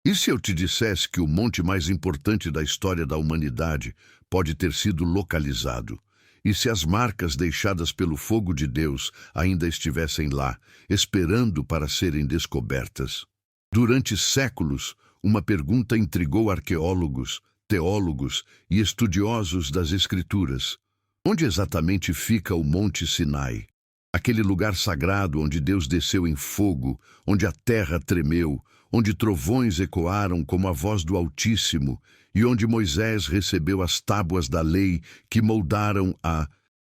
E se eu te dissesse que o monte mais importante da história da humanidade pode ter sido localizado? E se as marcas deixadas pelo fogo de Deus ainda estivessem lá, esperando para serem descobertas? Durante séculos, uma pergunta intrigou arqueólogos, teólogos e estudiosos das Escrituras. Onde exatamente fica o Monte Sinai? Aquele lugar sagrado onde Deus desceu em fogo, onde a terra tremeu, onde trovões ecoaram como a voz do Altíssimo e onde Moisés recebeu as tábuas da lei que moldaram a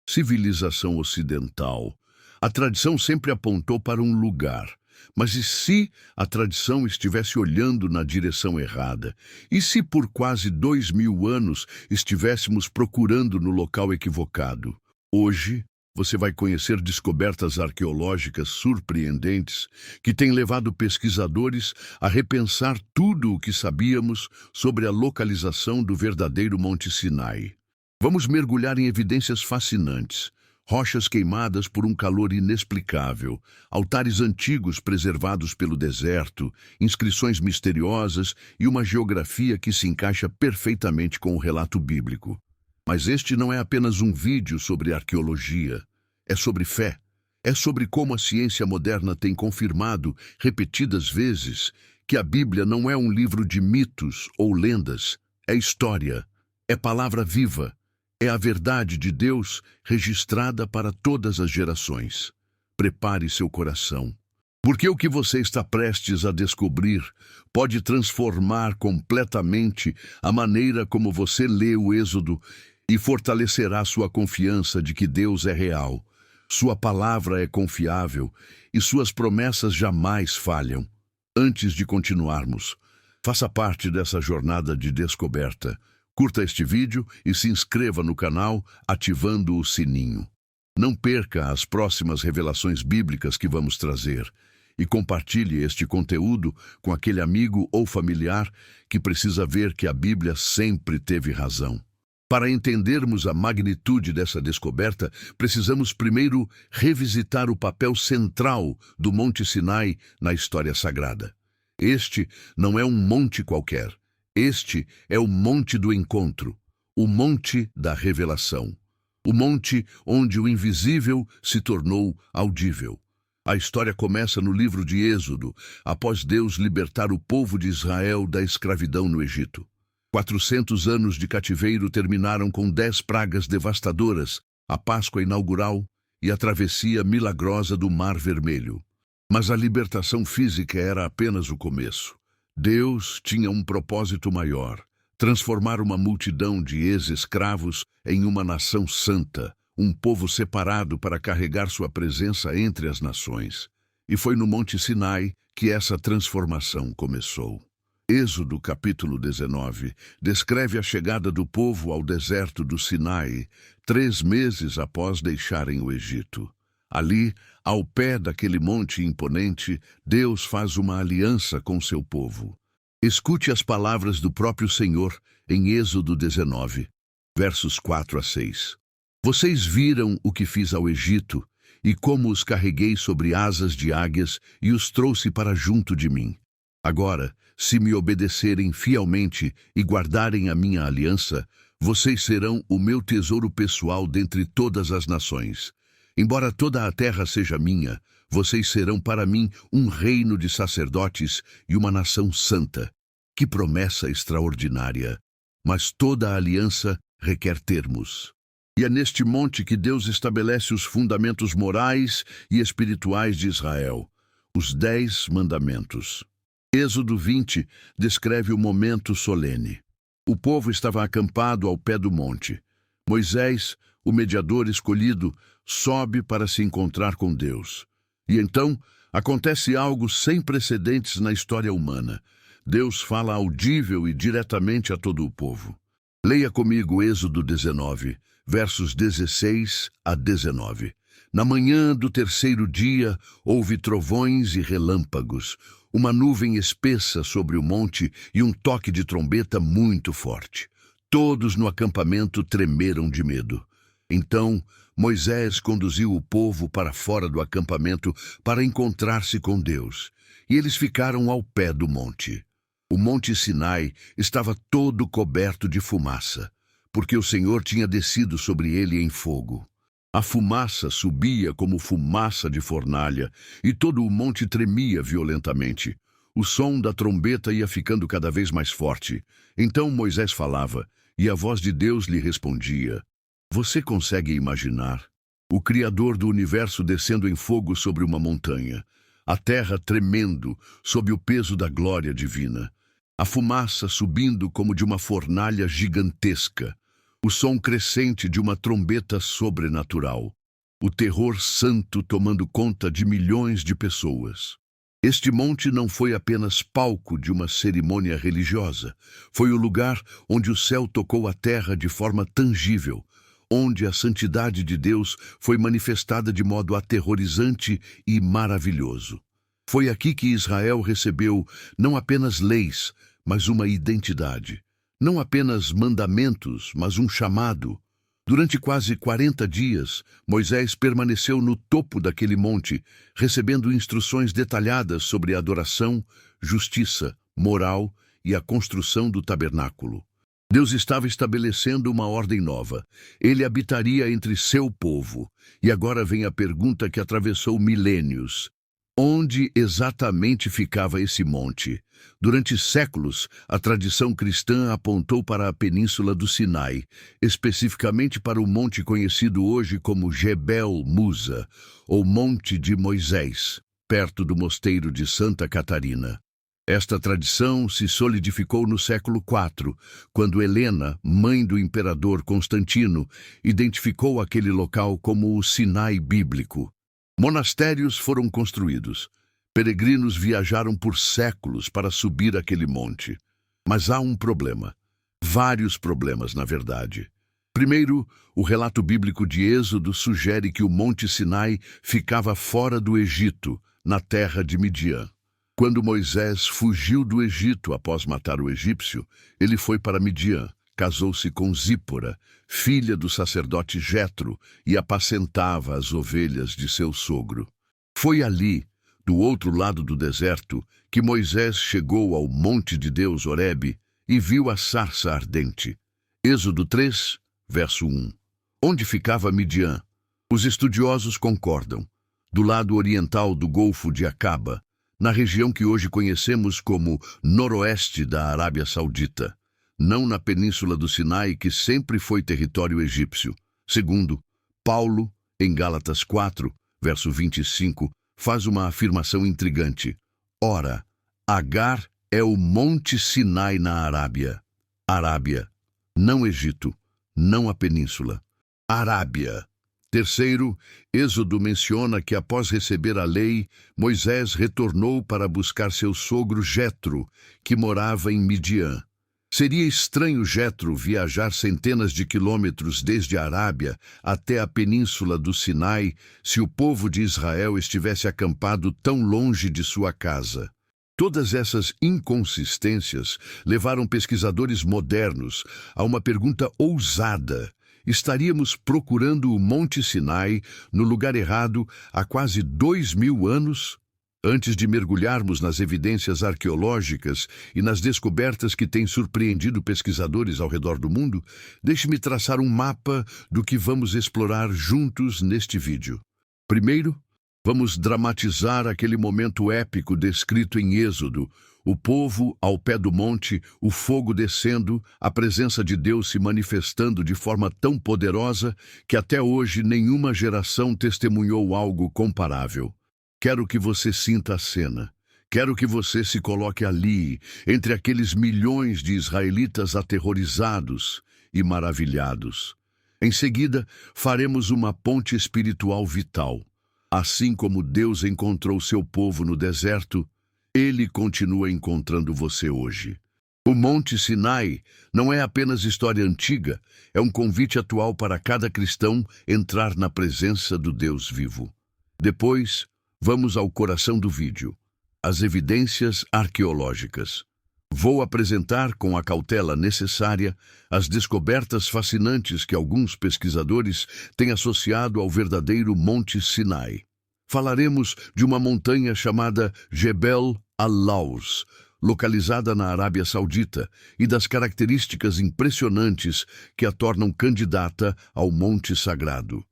civilização ocidental. A tradição sempre apontou para um lugar. Mas e se a tradição estivesse olhando na direção errada? E se por quase 2000 anos estivéssemos procurando no local equivocado? Hoje, você vai conhecer descobertas arqueológicas surpreendentes que têm levado pesquisadores a repensar tudo o que sabíamos sobre a localização do verdadeiro Monte Sinai. Vamos mergulhar em evidências fascinantes. Rochas queimadas por um calor inexplicável, altares antigos preservados pelo deserto, inscrições misteriosas e uma geografia que se encaixa perfeitamente com o relato bíblico. Mas este não é apenas um vídeo sobre arqueologia, é sobre fé. É sobre como a ciência moderna tem confirmado, repetidas vezes, que a Bíblia não é um livro de mitos ou lendas, é história, é palavra viva. É a verdade de Deus registrada para todas as gerações. Prepare seu coração, porque o que você está prestes a descobrir pode transformar completamente a maneira como você lê o Êxodo e fortalecerá sua confiança de que Deus é real, sua palavra é confiável e suas promessas jamais falham. Antes de continuarmos, faça parte dessa jornada de descoberta. Curta este vídeo e se inscreva no canal ativando o sininho. Não perca as próximas revelações bíblicas que vamos trazer e compartilhe este conteúdo com aquele amigo ou familiar que precisa ver que a Bíblia sempre teve razão. Para entendermos a magnitude dessa descoberta, precisamos primeiro revisitar o papel central do Monte Sinai na história sagrada. Este não é um monte qualquer. Este é o Monte do Encontro, o Monte da Revelação, o monte onde o invisível se tornou audível. A história começa no livro de Êxodo, após Deus libertar o povo de Israel da escravidão no Egito. 400 anos de cativeiro terminaram com 10 pragas devastadoras, a Páscoa inaugural e a travessia milagrosa do Mar Vermelho. Mas a libertação física era apenas o começo. Deus tinha um propósito maior, transformar uma multidão de ex-escravos em uma nação santa, um povo separado para carregar sua presença entre as nações. E foi no Monte Sinai que essa transformação começou. Êxodo capítulo 19 descreve a chegada do povo ao deserto do Sinai, 3 meses após deixarem o Egito. Ali, ao pé daquele monte imponente, Deus faz uma aliança com seu povo. Escute as palavras do próprio Senhor em Êxodo 19, versos 4 a 6. Vocês viram o que fiz ao Egito e como os carreguei sobre asas de águias e os trouxe para junto de mim. Agora, se me obedecerem fielmente e guardarem a minha aliança, vocês serão o meu tesouro pessoal dentre todas as nações. Embora toda a terra seja minha, vocês serão para mim um reino de sacerdotes e uma nação santa. Que promessa extraordinária! Mas toda a aliança requer termos. E é neste monte que Deus estabelece os fundamentos morais e espirituais de Israel, os 10 mandamentos. Êxodo 20 descreve o momento solene. O povo estava acampado ao pé do monte. Moisés, o mediador escolhido, sobe para se encontrar com Deus. E então, acontece algo sem precedentes na história humana. Deus fala audível e diretamente a todo o povo. Leia comigo Êxodo 19, versos 16 a 19. Na manhã do 3º dia, houve trovões e relâmpagos, uma nuvem espessa sobre o monte e um toque de trombeta muito forte. Todos no acampamento tremeram de medo. Então, Moisés conduziu o povo para fora do acampamento para encontrar-se com Deus, e eles ficaram ao pé do monte. O Monte Sinai estava todo coberto de fumaça, porque o Senhor tinha descido sobre ele em fogo. A fumaça subia como fumaça de fornalha, e todo o monte tremia violentamente. O som da trombeta ia ficando cada vez mais forte. Então Moisés falava, e a voz de Deus lhe respondia. Você consegue imaginar o Criador do universo descendo em fogo sobre uma montanha, a terra tremendo sob o peso da glória divina, a fumaça subindo como de uma fornalha gigantesca, o som crescente de uma trombeta sobrenatural, o terror santo tomando conta de milhões de pessoas. Este monte não foi apenas palco de uma cerimônia religiosa, foi o lugar onde o céu tocou a terra de forma tangível, onde a santidade de Deus foi manifestada de modo aterrorizante e maravilhoso. Foi aqui que Israel recebeu não apenas leis, mas uma identidade. Não apenas mandamentos, mas um chamado. Durante quase 40 dias, Moisés permaneceu no topo daquele monte, recebendo instruções detalhadas sobre adoração, justiça, moral e a construção do tabernáculo. Deus estava estabelecendo uma ordem nova. Ele habitaria entre seu povo. E agora vem a pergunta que atravessou milênios. Onde exatamente ficava esse monte? Durante séculos, a tradição cristã apontou para a península do Sinai, especificamente para o monte conhecido hoje como Jebel Musa, ou Monte de Moisés, perto do mosteiro de Santa Catarina. Esta tradição se solidificou no século IV, quando Helena, mãe do imperador Constantino, identificou aquele local como o Sinai bíblico. Monastérios foram construídos. Peregrinos viajaram por séculos para subir aquele monte. Mas há um problema. Vários problemas, na verdade. Primeiro, o relato bíblico de Êxodo sugere que o Monte Sinai ficava fora do Egito, na terra de Midian. Quando Moisés fugiu do Egito após matar o egípcio, ele foi para Midian, casou-se com Zípora, filha do sacerdote Jetro, e apacentava as ovelhas de seu sogro. Foi ali, do outro lado do deserto, que Moisés chegou ao monte de Deus, Horebe, e viu a sarça ardente. Êxodo 3, verso 1. Onde ficava Midian? Os estudiosos concordam. Do lado oriental do Golfo de Acaba, na região que hoje conhecemos como noroeste da Arábia Saudita, não na península do Sinai, que sempre foi território egípcio. Segundo, Paulo, em Gálatas 4, verso 25, faz uma afirmação intrigante. Ora, Agar é o Monte Sinai na Arábia. Arábia, não Egito, não a península. Arábia. Terceiro, Êxodo menciona que após receber a lei, Moisés retornou para buscar seu sogro Jetro, que morava em Midian. Seria estranho Jetro viajar centenas de quilômetros desde a Arábia até a península do Sinai se o povo de Israel estivesse acampado tão longe de sua casa. Todas essas inconsistências levaram pesquisadores modernos a uma pergunta ousada. Estaríamos procurando o Monte Sinai no lugar errado há quase 2000 anos? Antes de mergulharmos nas evidências arqueológicas e nas descobertas que têm surpreendido pesquisadores ao redor do mundo, deixe-me traçar um mapa do que vamos explorar juntos neste vídeo. Primeiro, vamos dramatizar aquele momento épico descrito em Êxodo, o povo ao pé do monte, o fogo descendo, a presença de Deus se manifestando de forma tão poderosa que até hoje nenhuma geração testemunhou algo comparável. Quero que você sinta a cena. Quero que você se coloque ali, entre aqueles milhões de israelitas aterrorizados e maravilhados. Em seguida, faremos uma ponte espiritual vital. Assim como Deus encontrou seu povo no deserto, Ele continua encontrando você hoje. O Monte Sinai não é apenas história antiga, é um convite atual para cada cristão entrar na presença do Deus vivo. Depois, vamos ao coração do vídeo, as evidências arqueológicas. Vou apresentar com a cautela necessária as descobertas fascinantes que alguns pesquisadores têm associado ao verdadeiro Monte Sinai. Falaremos de uma montanha chamada Jebel al-Lawz, localizada na Arábia Saudita, e das características impressionantes que a tornam candidata ao Monte Sagrado.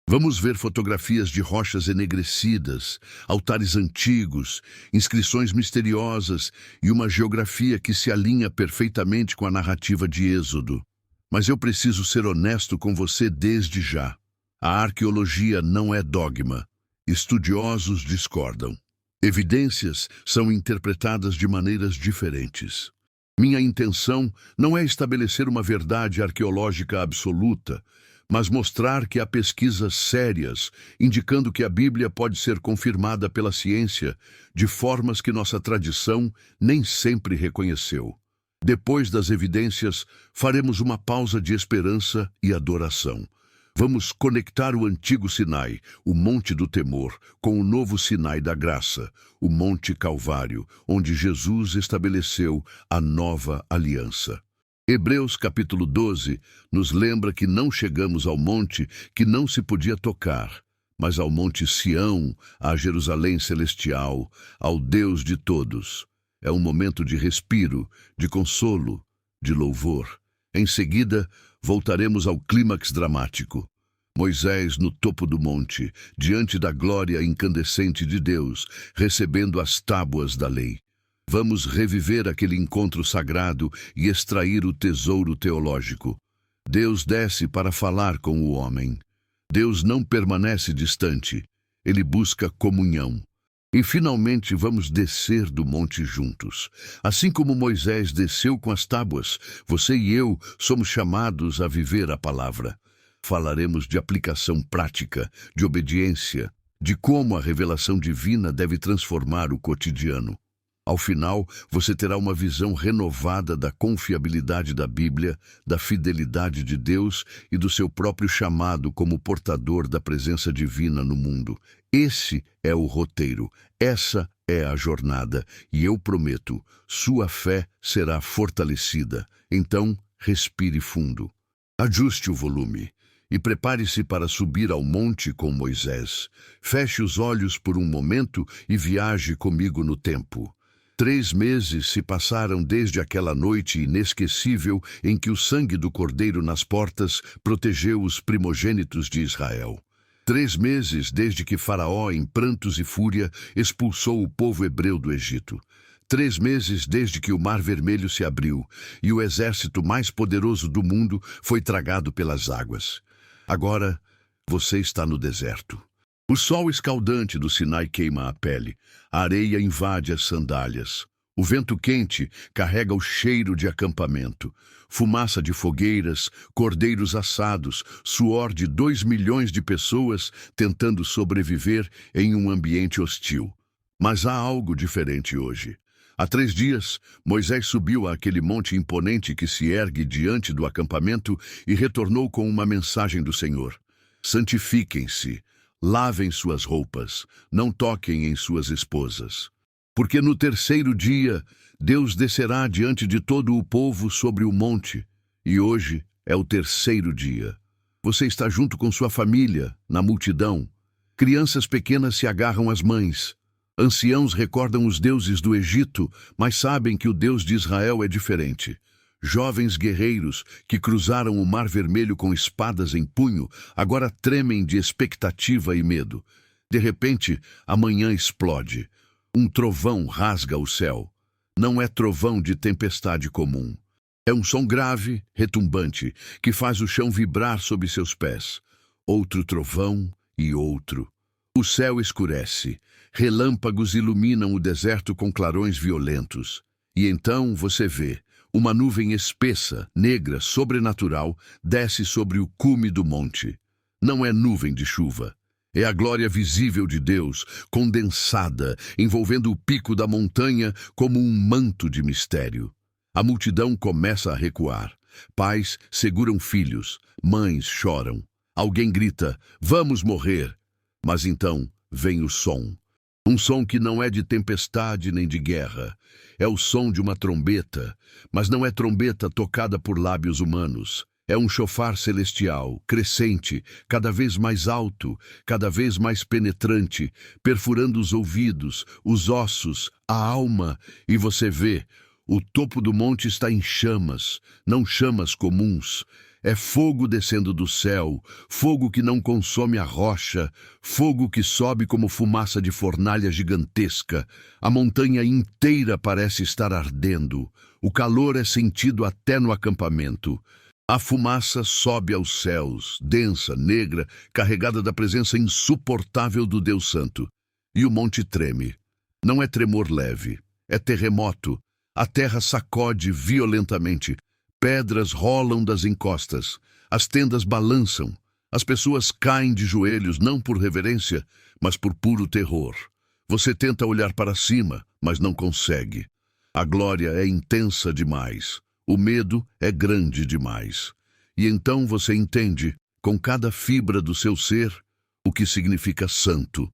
Vamos ver fotografias de rochas enegrecidas, altares antigos, inscrições misteriosas e uma geografia que se alinha perfeitamente com a narrativa de Êxodo. Mas eu preciso ser honesto com você desde já. A arqueologia não é dogma. Estudiosos discordam. Evidências são interpretadas de maneiras diferentes. Minha intenção não é estabelecer uma verdade arqueológica absoluta, mas mostrar que há pesquisas sérias indicando que a Bíblia pode ser confirmada pela ciência de formas que nossa tradição nem sempre reconheceu. Depois das evidências, faremos uma pausa de esperança e adoração. Vamos conectar o antigo Sinai, o Monte do Temor, com o novo Sinai da Graça, o Monte Calvário, onde Jesus estabeleceu a nova aliança. Hebreus capítulo 12 nos lembra que não chegamos ao monte que não se podia tocar, mas ao Monte Sião, à Jerusalém celestial, ao Deus de todos. É um momento de respiro, de consolo, de louvor. Em seguida, voltaremos ao clímax dramático. Moisés no topo do monte, diante da glória incandescente de Deus, recebendo as tábuas da lei. Vamos reviver aquele encontro sagrado e extrair o tesouro teológico. Deus desce para falar com o homem. Deus não permanece distante. Ele busca comunhão. E finalmente vamos descer do monte juntos. Assim como Moisés desceu com as tábuas, você e eu somos chamados a viver a palavra. Falaremos de aplicação prática, de obediência, de como a revelação divina deve transformar o cotidiano. Ao final, você terá uma visão renovada da confiabilidade da Bíblia, da fidelidade de Deus e do seu próprio chamado como portador da presença divina no mundo. Esse é o roteiro, essa é a jornada, e eu prometo, sua fé será fortalecida. Então, respire fundo. Ajuste o volume e prepare-se para subir ao monte com Moisés. Feche os olhos por um momento e viaje comigo no tempo. 3 meses se passaram desde aquela noite inesquecível em que o sangue do Cordeiro nas portas protegeu os primogênitos de Israel. 3 meses desde que Faraó, em prantos e fúria, expulsou o povo hebreu do Egito. 3 meses desde que o Mar Vermelho se abriu e o exército mais poderoso do mundo foi tragado pelas águas. Agora, você está no deserto. O sol escaldante do Sinai queima a pele, a areia invade as sandálias. O vento quente carrega o cheiro de acampamento, fumaça de fogueiras, cordeiros assados, suor de 2 milhões de pessoas tentando sobreviver em um ambiente hostil. Mas há algo diferente hoje. Há 3 dias, Moisés subiu àquele monte imponente que se ergue diante do acampamento e retornou com uma mensagem do Senhor. Santifiquem-se. Lavem suas roupas, não toquem em suas esposas. Porque no 3º dia, Deus descerá diante de todo o povo sobre o monte. E hoje é o 3º dia. Você está junto com sua família, na multidão. Crianças pequenas se agarram às mães. Anciãos recordam os deuses do Egito, mas sabem que o Deus de Israel é diferente. Jovens guerreiros que cruzaram o Mar Vermelho com espadas em punho, agora tremem de expectativa e medo. De repente, a manhã explode. Um trovão rasga o céu. Não é trovão de tempestade comum. É um som grave, retumbante, que faz o chão vibrar sob seus pés. Outro trovão e outro. O céu escurece. Relâmpagos iluminam o deserto com clarões violentos. E então você vê. Uma nuvem espessa, negra, sobrenatural, desce sobre o cume do monte. Não é nuvem de chuva. É a glória visível de Deus, condensada, envolvendo o pico da montanha como um manto de mistério. A multidão começa a recuar. Pais seguram filhos, mães choram. Alguém grita, vamos morrer. Mas então vem o som. Um som que não é de tempestade nem de guerra. É o som de uma trombeta, mas não é trombeta tocada por lábios humanos. É um chofar celestial, crescente, cada vez mais alto, cada vez mais penetrante, perfurando os ouvidos, os ossos, a alma, e você vê, o topo do monte está em chamas, não chamas comuns. É fogo descendo do céu, fogo que não consome a rocha, fogo que sobe como fumaça de fornalha gigantesca. A montanha inteira parece estar ardendo. O calor é sentido até no acampamento. A fumaça sobe aos céus, densa, negra, carregada da presença insuportável do Deus Santo. E o monte treme. Não é tremor leve, é terremoto. A terra sacode violentamente. Pedras rolam das encostas, as tendas balançam, as pessoas caem de joelhos não por reverência, mas por puro terror. Você tenta olhar para cima, mas não consegue. A glória é intensa demais, o medo é grande demais. E então você entende, com cada fibra do seu ser, o que significa santo.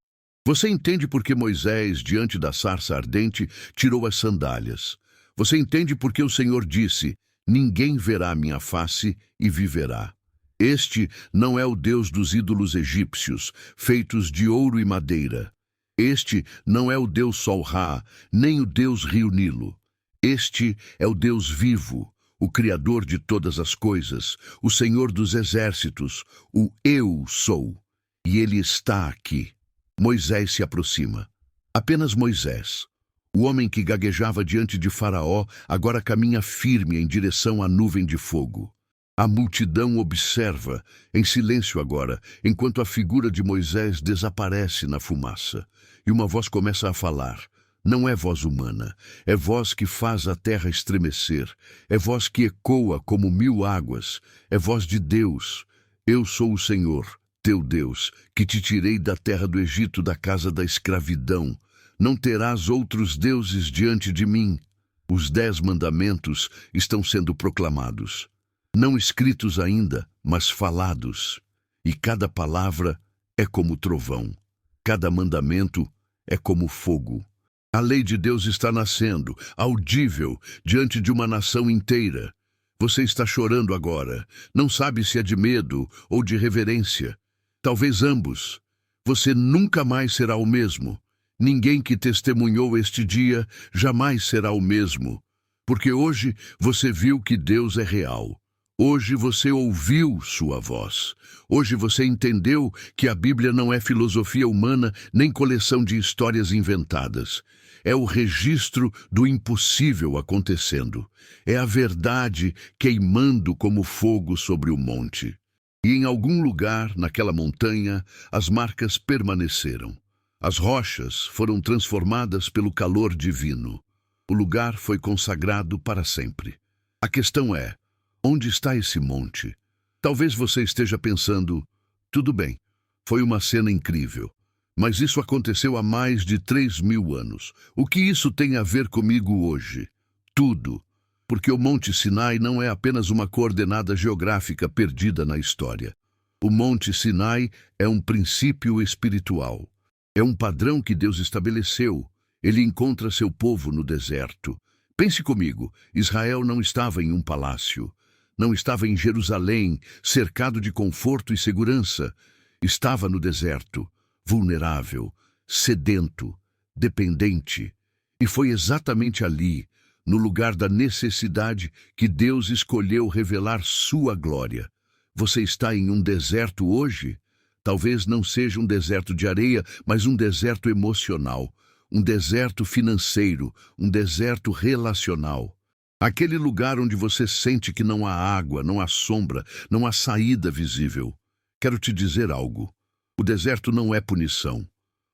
Você entende por que Moisés, diante da sarça ardente, tirou as sandálias. Você entende por que o Senhor disse: ninguém verá minha face e viverá. Este não é o Deus dos ídolos egípcios, feitos de ouro e madeira. Este não é o Deus Sol-Ra, nem o Deus Rio Nilo. Este é o Deus vivo, o Criador de todas as coisas, o Senhor dos exércitos, o Eu Sou. E Ele está aqui. Moisés se aproxima. Apenas Moisés. O homem que gaguejava diante de Faraó agora caminha firme em direção à nuvem de fogo. A multidão observa, em silêncio agora, enquanto a figura de Moisés desaparece na fumaça. E uma voz começa a falar. Não é voz humana, é voz que faz a terra estremecer, é voz que ecoa como 1000 águas, é voz de Deus. Eu sou o Senhor, teu Deus, que te tirei da terra do Egito, da casa da escravidão. Não terás outros deuses diante de mim. Os 10 mandamentos estão sendo proclamados. Não escritos ainda, mas falados. E cada palavra é como trovão. Cada mandamento é como fogo. A lei de Deus está nascendo, audível, diante de uma nação inteira. Você está chorando agora. Não sabe se é de medo ou de reverência. Talvez ambos. Você nunca mais será o mesmo. Ninguém que testemunhou este dia jamais será o mesmo, porque hoje você viu que Deus é real. Hoje você ouviu sua voz. Hoje você entendeu que a Bíblia não é filosofia humana nem coleção de histórias inventadas. É o registro do impossível acontecendo. É a verdade queimando como fogo sobre o monte. E em algum lugar, naquela montanha, as marcas permaneceram. As rochas foram transformadas pelo calor divino. O lugar foi consagrado para sempre. A questão é, onde está esse monte? Talvez você esteja pensando, tudo bem, foi uma cena incrível, mas isso aconteceu há mais de 3.000 anos. O que isso tem a ver comigo hoje? Tudo, porque o Monte Sinai não é apenas uma coordenada geográfica perdida na história. O Monte Sinai é um princípio espiritual. É um padrão que Deus estabeleceu. Ele encontra seu povo no deserto. Pense comigo, Israel não estava em um palácio. Não estava em Jerusalém, cercado de conforto e segurança. Estava no deserto, vulnerável, sedento, dependente. E foi exatamente ali, no lugar da necessidade, que Deus escolheu revelar sua glória. Você está em um deserto hoje? Talvez não seja um deserto de areia, mas um deserto emocional, um deserto financeiro, um deserto relacional. Aquele lugar onde você sente que não há água, não há sombra, não há saída visível. Quero te dizer algo. O deserto não é punição.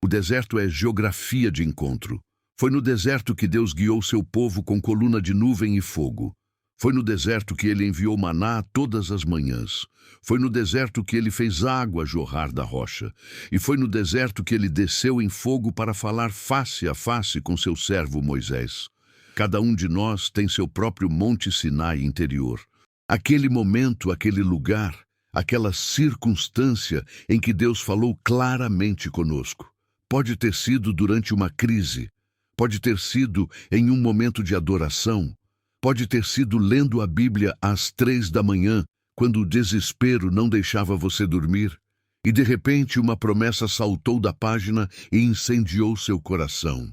O deserto é geografia de encontro. Foi no deserto que Deus guiou seu povo com coluna de nuvem e fogo. Foi no deserto que ele enviou maná todas as manhãs. Foi no deserto que ele fez água jorrar da rocha. E foi no deserto que ele desceu em fogo para falar face a face com seu servo Moisés. Cada um de nós tem seu próprio Monte Sinai interior. Aquele momento, aquele lugar, aquela circunstância em que Deus falou claramente conosco. Pode ter sido durante uma crise. Pode ter sido em um momento de adoração. Pode ter sido lendo a Bíblia às 3 da manhã, quando o desespero não deixava você dormir, e de repente uma promessa saltou da página e incendiou seu coração.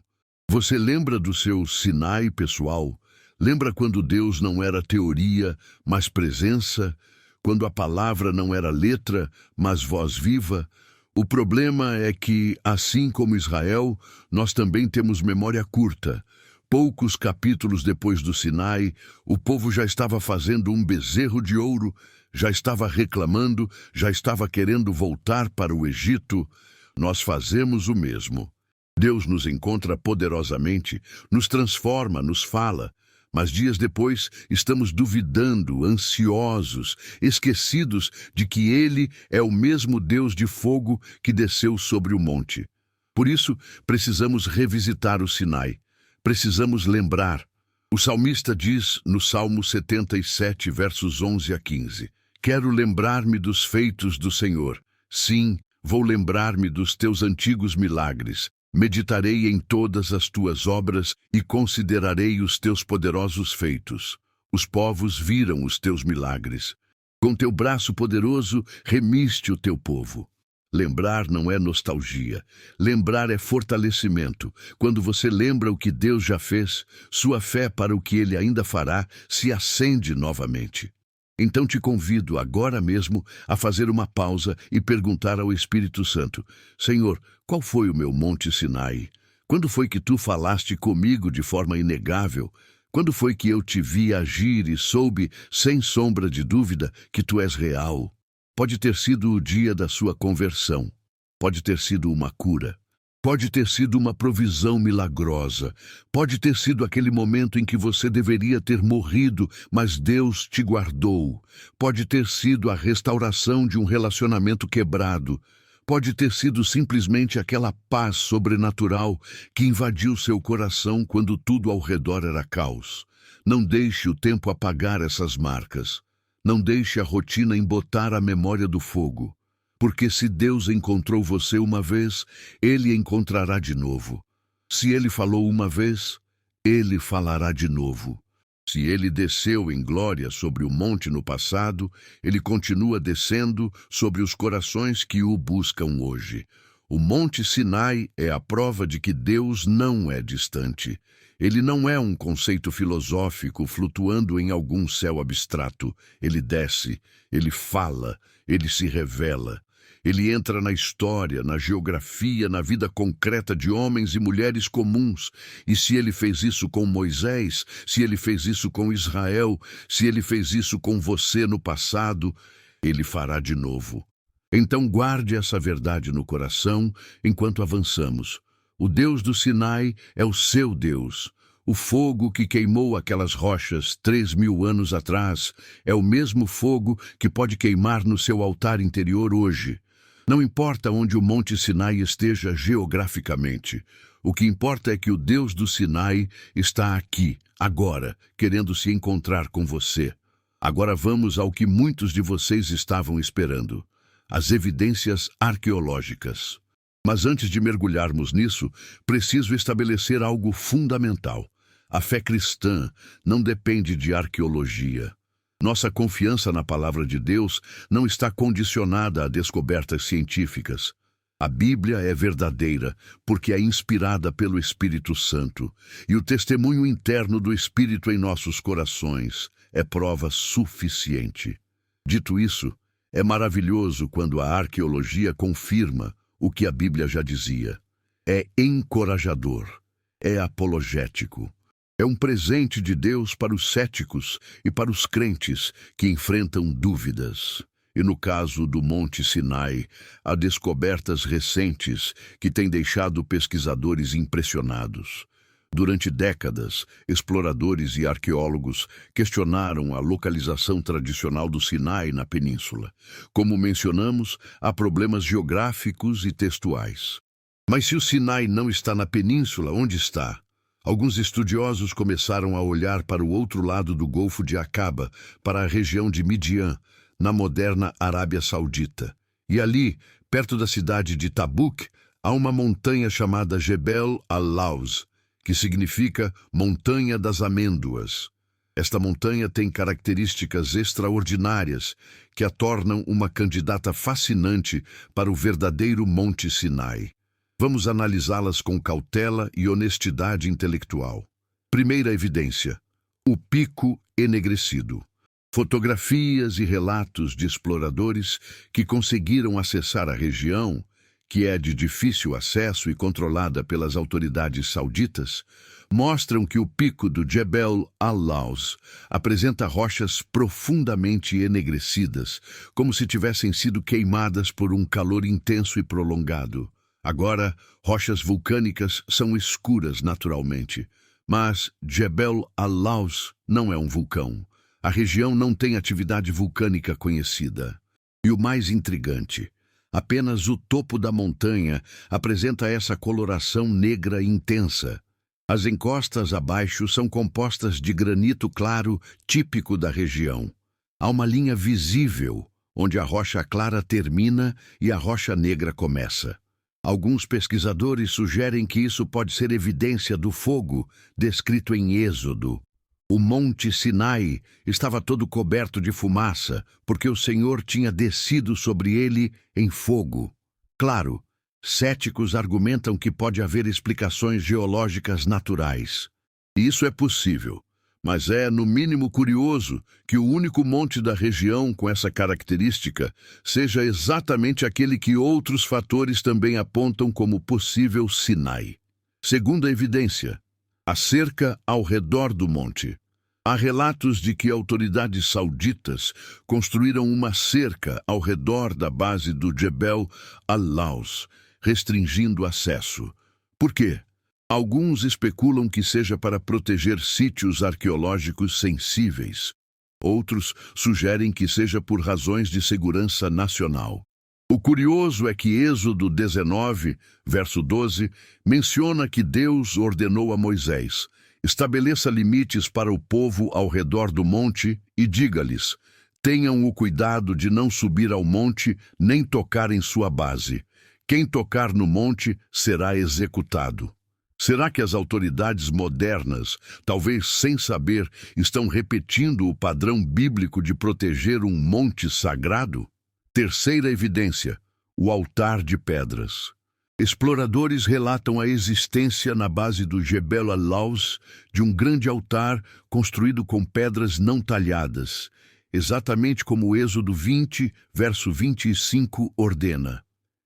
Você lembra do seu Sinai pessoal? Lembra quando Deus não era teoria, mas presença? Quando a palavra não era letra, mas voz viva? O problema é que, assim como Israel, nós também temos memória curta. Poucos capítulos depois do Sinai, o povo já estava fazendo um bezerro de ouro, já estava reclamando, já estava querendo voltar para o Egito. Nós fazemos o mesmo. Deus nos encontra poderosamente, nos transforma, nos fala, mas dias depois estamos duvidando, ansiosos, esquecidos de que Ele é o mesmo Deus de fogo que desceu sobre o monte. Por isso, precisamos revisitar o Sinai. Precisamos lembrar. O salmista diz no Salmo 77, versos 11 a 15, Quero lembrar-me dos feitos do Senhor. Sim, vou lembrar-me dos teus antigos milagres. Meditarei em todas as tuas obras e considerarei os teus poderosos feitos. Os povos viram os teus milagres. Com teu braço poderoso, remiste o teu povo. Lembrar não é nostalgia. Lembrar é fortalecimento. Quando você lembra o que Deus já fez, sua fé para o que Ele ainda fará se acende novamente. Então te convido agora mesmo a fazer uma pausa e perguntar ao Espírito Santo: Senhor, qual foi o meu Monte Sinai? Quando foi que tu falaste comigo de forma inegável? Quando foi que eu te vi agir e soube, sem sombra de dúvida, que tu és real? Pode ter sido o dia da sua conversão. Pode ter sido uma cura. Pode ter sido uma provisão milagrosa. Pode ter sido aquele momento em que você deveria ter morrido, mas Deus te guardou. Pode ter sido a restauração de um relacionamento quebrado. Pode ter sido simplesmente aquela paz sobrenatural que invadiu seu coração quando tudo ao redor era caos. Não deixe o tempo apagar essas marcas. Não deixe a rotina embotar a memória do fogo. Porque se Deus encontrou você uma vez, Ele encontrará de novo. Se Ele falou uma vez, Ele falará de novo. Se Ele desceu em glória sobre o monte no passado, Ele continua descendo sobre os corações que o buscam hoje. O Monte Sinai é a prova de que Deus não é distante. Ele não é um conceito filosófico flutuando em algum céu abstrato. Ele desce, Ele fala, Ele se revela. Ele entra na história, na geografia, na vida concreta de homens e mulheres comuns. E se Ele fez isso com Moisés, se Ele fez isso com Israel, se Ele fez isso com você no passado, Ele fará de novo. Então guarde essa verdade no coração enquanto avançamos. O Deus do Sinai é o seu Deus. O fogo que queimou aquelas rochas 3.000 anos atrás é o mesmo fogo que pode queimar no seu altar interior hoje. Não importa onde o Monte Sinai esteja geograficamente. O que importa é que o Deus do Sinai está aqui, agora, querendo se encontrar com você. Agora vamos ao que muitos de vocês estavam esperando: as evidências arqueológicas. Mas antes de mergulharmos nisso, preciso estabelecer algo fundamental. A fé cristã não depende de arqueologia. Nossa confiança na palavra de Deus não está condicionada a descobertas científicas. A Bíblia é verdadeira porque é inspirada pelo Espírito Santo, e o testemunho interno do Espírito em nossos corações é prova suficiente. Dito isso, é maravilhoso quando a arqueologia confirma o que a Bíblia já dizia. É encorajador, é apologético. É um presente de Deus para os céticos e para os crentes que enfrentam dúvidas. E no caso do Monte Sinai, há descobertas recentes que têm deixado pesquisadores impressionados. Durante décadas, exploradores e arqueólogos questionaram a localização tradicional do Sinai na península. Como mencionamos, há problemas geográficos e textuais. Mas se o Sinai não está na península, onde está? Alguns estudiosos começaram a olhar para o outro lado do Golfo de Acaba, para a região de Midian, na moderna Arábia Saudita. E ali, perto da cidade de Tabuk, há uma montanha chamada Jebel al-Lawz, que significa Montanha das Amêndoas. Esta montanha tem características extraordinárias que a tornam uma candidata fascinante para o verdadeiro Monte Sinai. Vamos analisá-las com cautela e honestidade intelectual. Primeira evidência: o pico enegrecido. Fotografias e relatos de exploradores que conseguiram acessar a região, que é de difícil acesso e controlada pelas autoridades sauditas, mostram que o pico do Jebel al-Lawz apresenta rochas profundamente enegrecidas, como se tivessem sido queimadas por um calor intenso e prolongado. Agora, rochas vulcânicas são escuras naturalmente, mas Jebel al-Lawz não é um vulcão. A região não tem atividade vulcânica conhecida. E o mais intrigante: apenas o topo da montanha apresenta essa coloração negra intensa. As encostas abaixo são compostas de granito claro, típico da região. Há uma linha visível, onde a rocha clara termina e a rocha negra começa. Alguns pesquisadores sugerem que isso pode ser evidência do fogo descrito em Êxodo. O Monte Sinai estava todo coberto de fumaça, porque o Senhor tinha descido sobre ele em fogo. Claro, céticos argumentam que pode haver explicações geológicas naturais. E isso é possível, mas é, no mínimo, curioso que o único monte da região com essa característica seja exatamente aquele que outros fatores também apontam como possível Sinai. Segunda evidência: a cerca ao redor do monte. Há relatos de que autoridades sauditas construíram uma cerca ao redor da base do Jebel al-Lawz, restringindo acesso. Por quê? Alguns especulam que seja para proteger sítios arqueológicos sensíveis. Outros sugerem que seja por razões de segurança nacional. O curioso é que Êxodo 19, verso 12, menciona que Deus ordenou a Moisés: estabeleça limites para o povo ao redor do monte e diga-lhes: tenham o cuidado de não subir ao monte nem tocar em sua base. Quem tocar no monte será executado. Será que as autoridades modernas, talvez sem saber, estão repetindo o padrão bíblico de proteger um monte sagrado? Terceira evidência: o altar de pedras. Exploradores relatam a existência na base do Jebel al-Lawz de um grande altar construído com pedras não talhadas, exatamente como o Êxodo 20, verso 25 ordena.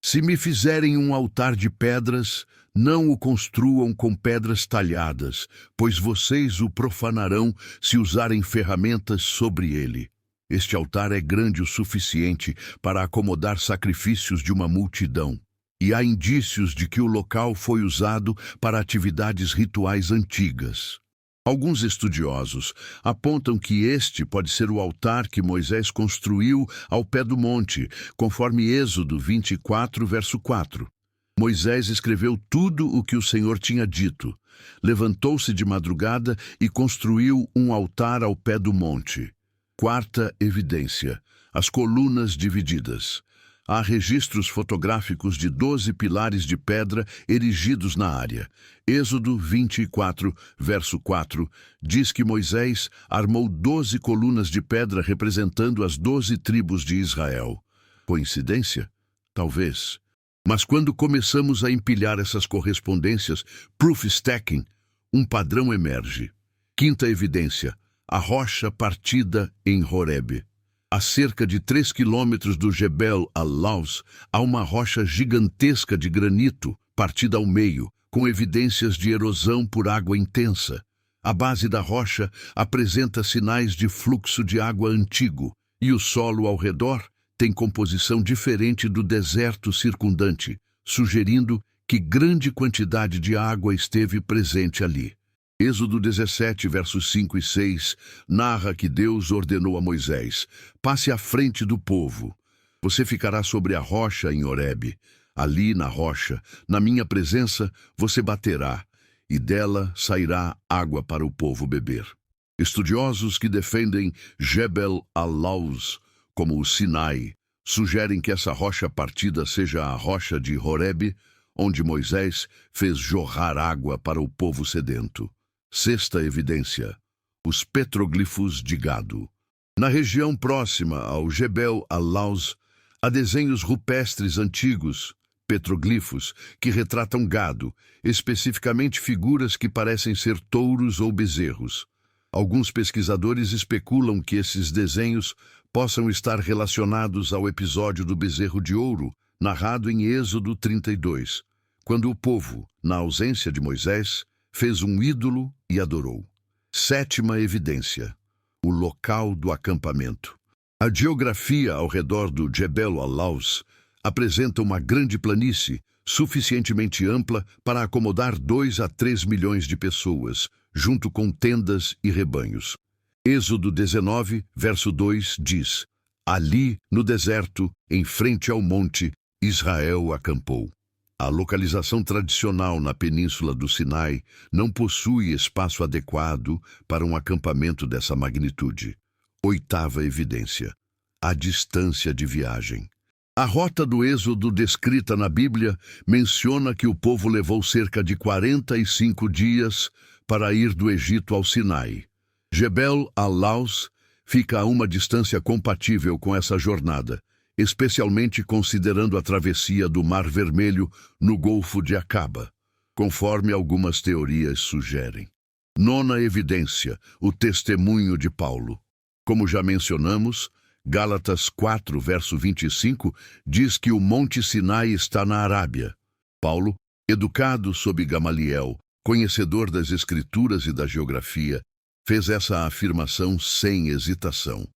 Se me fizerem um altar de pedras, não o construam com pedras talhadas, pois vocês o profanarão se usarem ferramentas sobre ele. Este altar é grande o suficiente para acomodar sacrifícios de uma multidão. E há indícios de que o local foi usado para atividades rituais antigas. Alguns estudiosos apontam que este pode ser o altar que Moisés construiu ao pé do monte, conforme Êxodo 24, verso 4. Moisés escreveu tudo o que o Senhor tinha dito. Levantou-se de madrugada e construiu um altar ao pé do monte. Quarta evidência: as colunas divididas. Há registros fotográficos de 12 pilares de pedra erigidos na área. Êxodo 24, verso 4, diz que Moisés armou 12 colunas de pedra representando as 12 tribos de Israel. Coincidência? Talvez. Mas quando começamos a empilhar essas correspondências, proof stacking, um padrão emerge. Quinta evidência: a rocha partida em Horebe. A cerca de 3 quilômetros do Jebel al-Lawz, há uma rocha gigantesca de granito, partida ao meio, com evidências de erosão por água intensa. A base da rocha apresenta sinais de fluxo de água antigo, e o solo ao redor tem composição diferente do deserto circundante, sugerindo que grande quantidade de água esteve presente ali. Êxodo 17, versos 5 e 6, narra que Deus ordenou a Moisés: passe à frente do povo. Você ficará sobre a rocha em Horebe. Ali na rocha, na minha presença, você baterá, e dela sairá água para o povo beber. Estudiosos que defendem Jebel al-Lawz como o Sinai sugerem que essa rocha partida seja a rocha de Horebe, onde Moisés fez jorrar água para o povo sedento. Sexta evidência: os petroglifos de gado. Na região próxima ao Jebel al-Lawz, há desenhos rupestres antigos, petroglifos, que retratam gado, especificamente figuras que parecem ser touros ou bezerros. Alguns pesquisadores especulam que esses desenhos possam estar relacionados ao episódio do bezerro de ouro, narrado em Êxodo 32, quando o povo, na ausência de Moisés, fez um ídolo e adorou. Sétima evidência: o local do acampamento. A geografia ao redor do Jebel al-Lawz apresenta uma grande planície, suficientemente ampla para acomodar 2 a 3 milhões de pessoas, junto com tendas e rebanhos. Êxodo 19, verso 2 diz: ali, no deserto, em frente ao monte, Israel acampou. A localização tradicional na península do Sinai não possui espaço adequado para um acampamento dessa magnitude. Oitava evidência: a distância de viagem. A rota do Êxodo descrita na Bíblia menciona que o povo levou cerca de 45 dias para ir do Egito ao Sinai. Jebel al-Lawz fica a uma distância compatível com essa jornada, especialmente considerando a travessia do Mar Vermelho no Golfo de Acaba, conforme algumas teorias sugerem. Nona evidência: o testemunho de Paulo. Como já mencionamos, Gálatas 4, verso 25, diz que o Monte Sinai está na Arábia. Paulo, educado sob Gamaliel, conhecedor das Escrituras e da geografia, fez essa afirmação sem hesitação.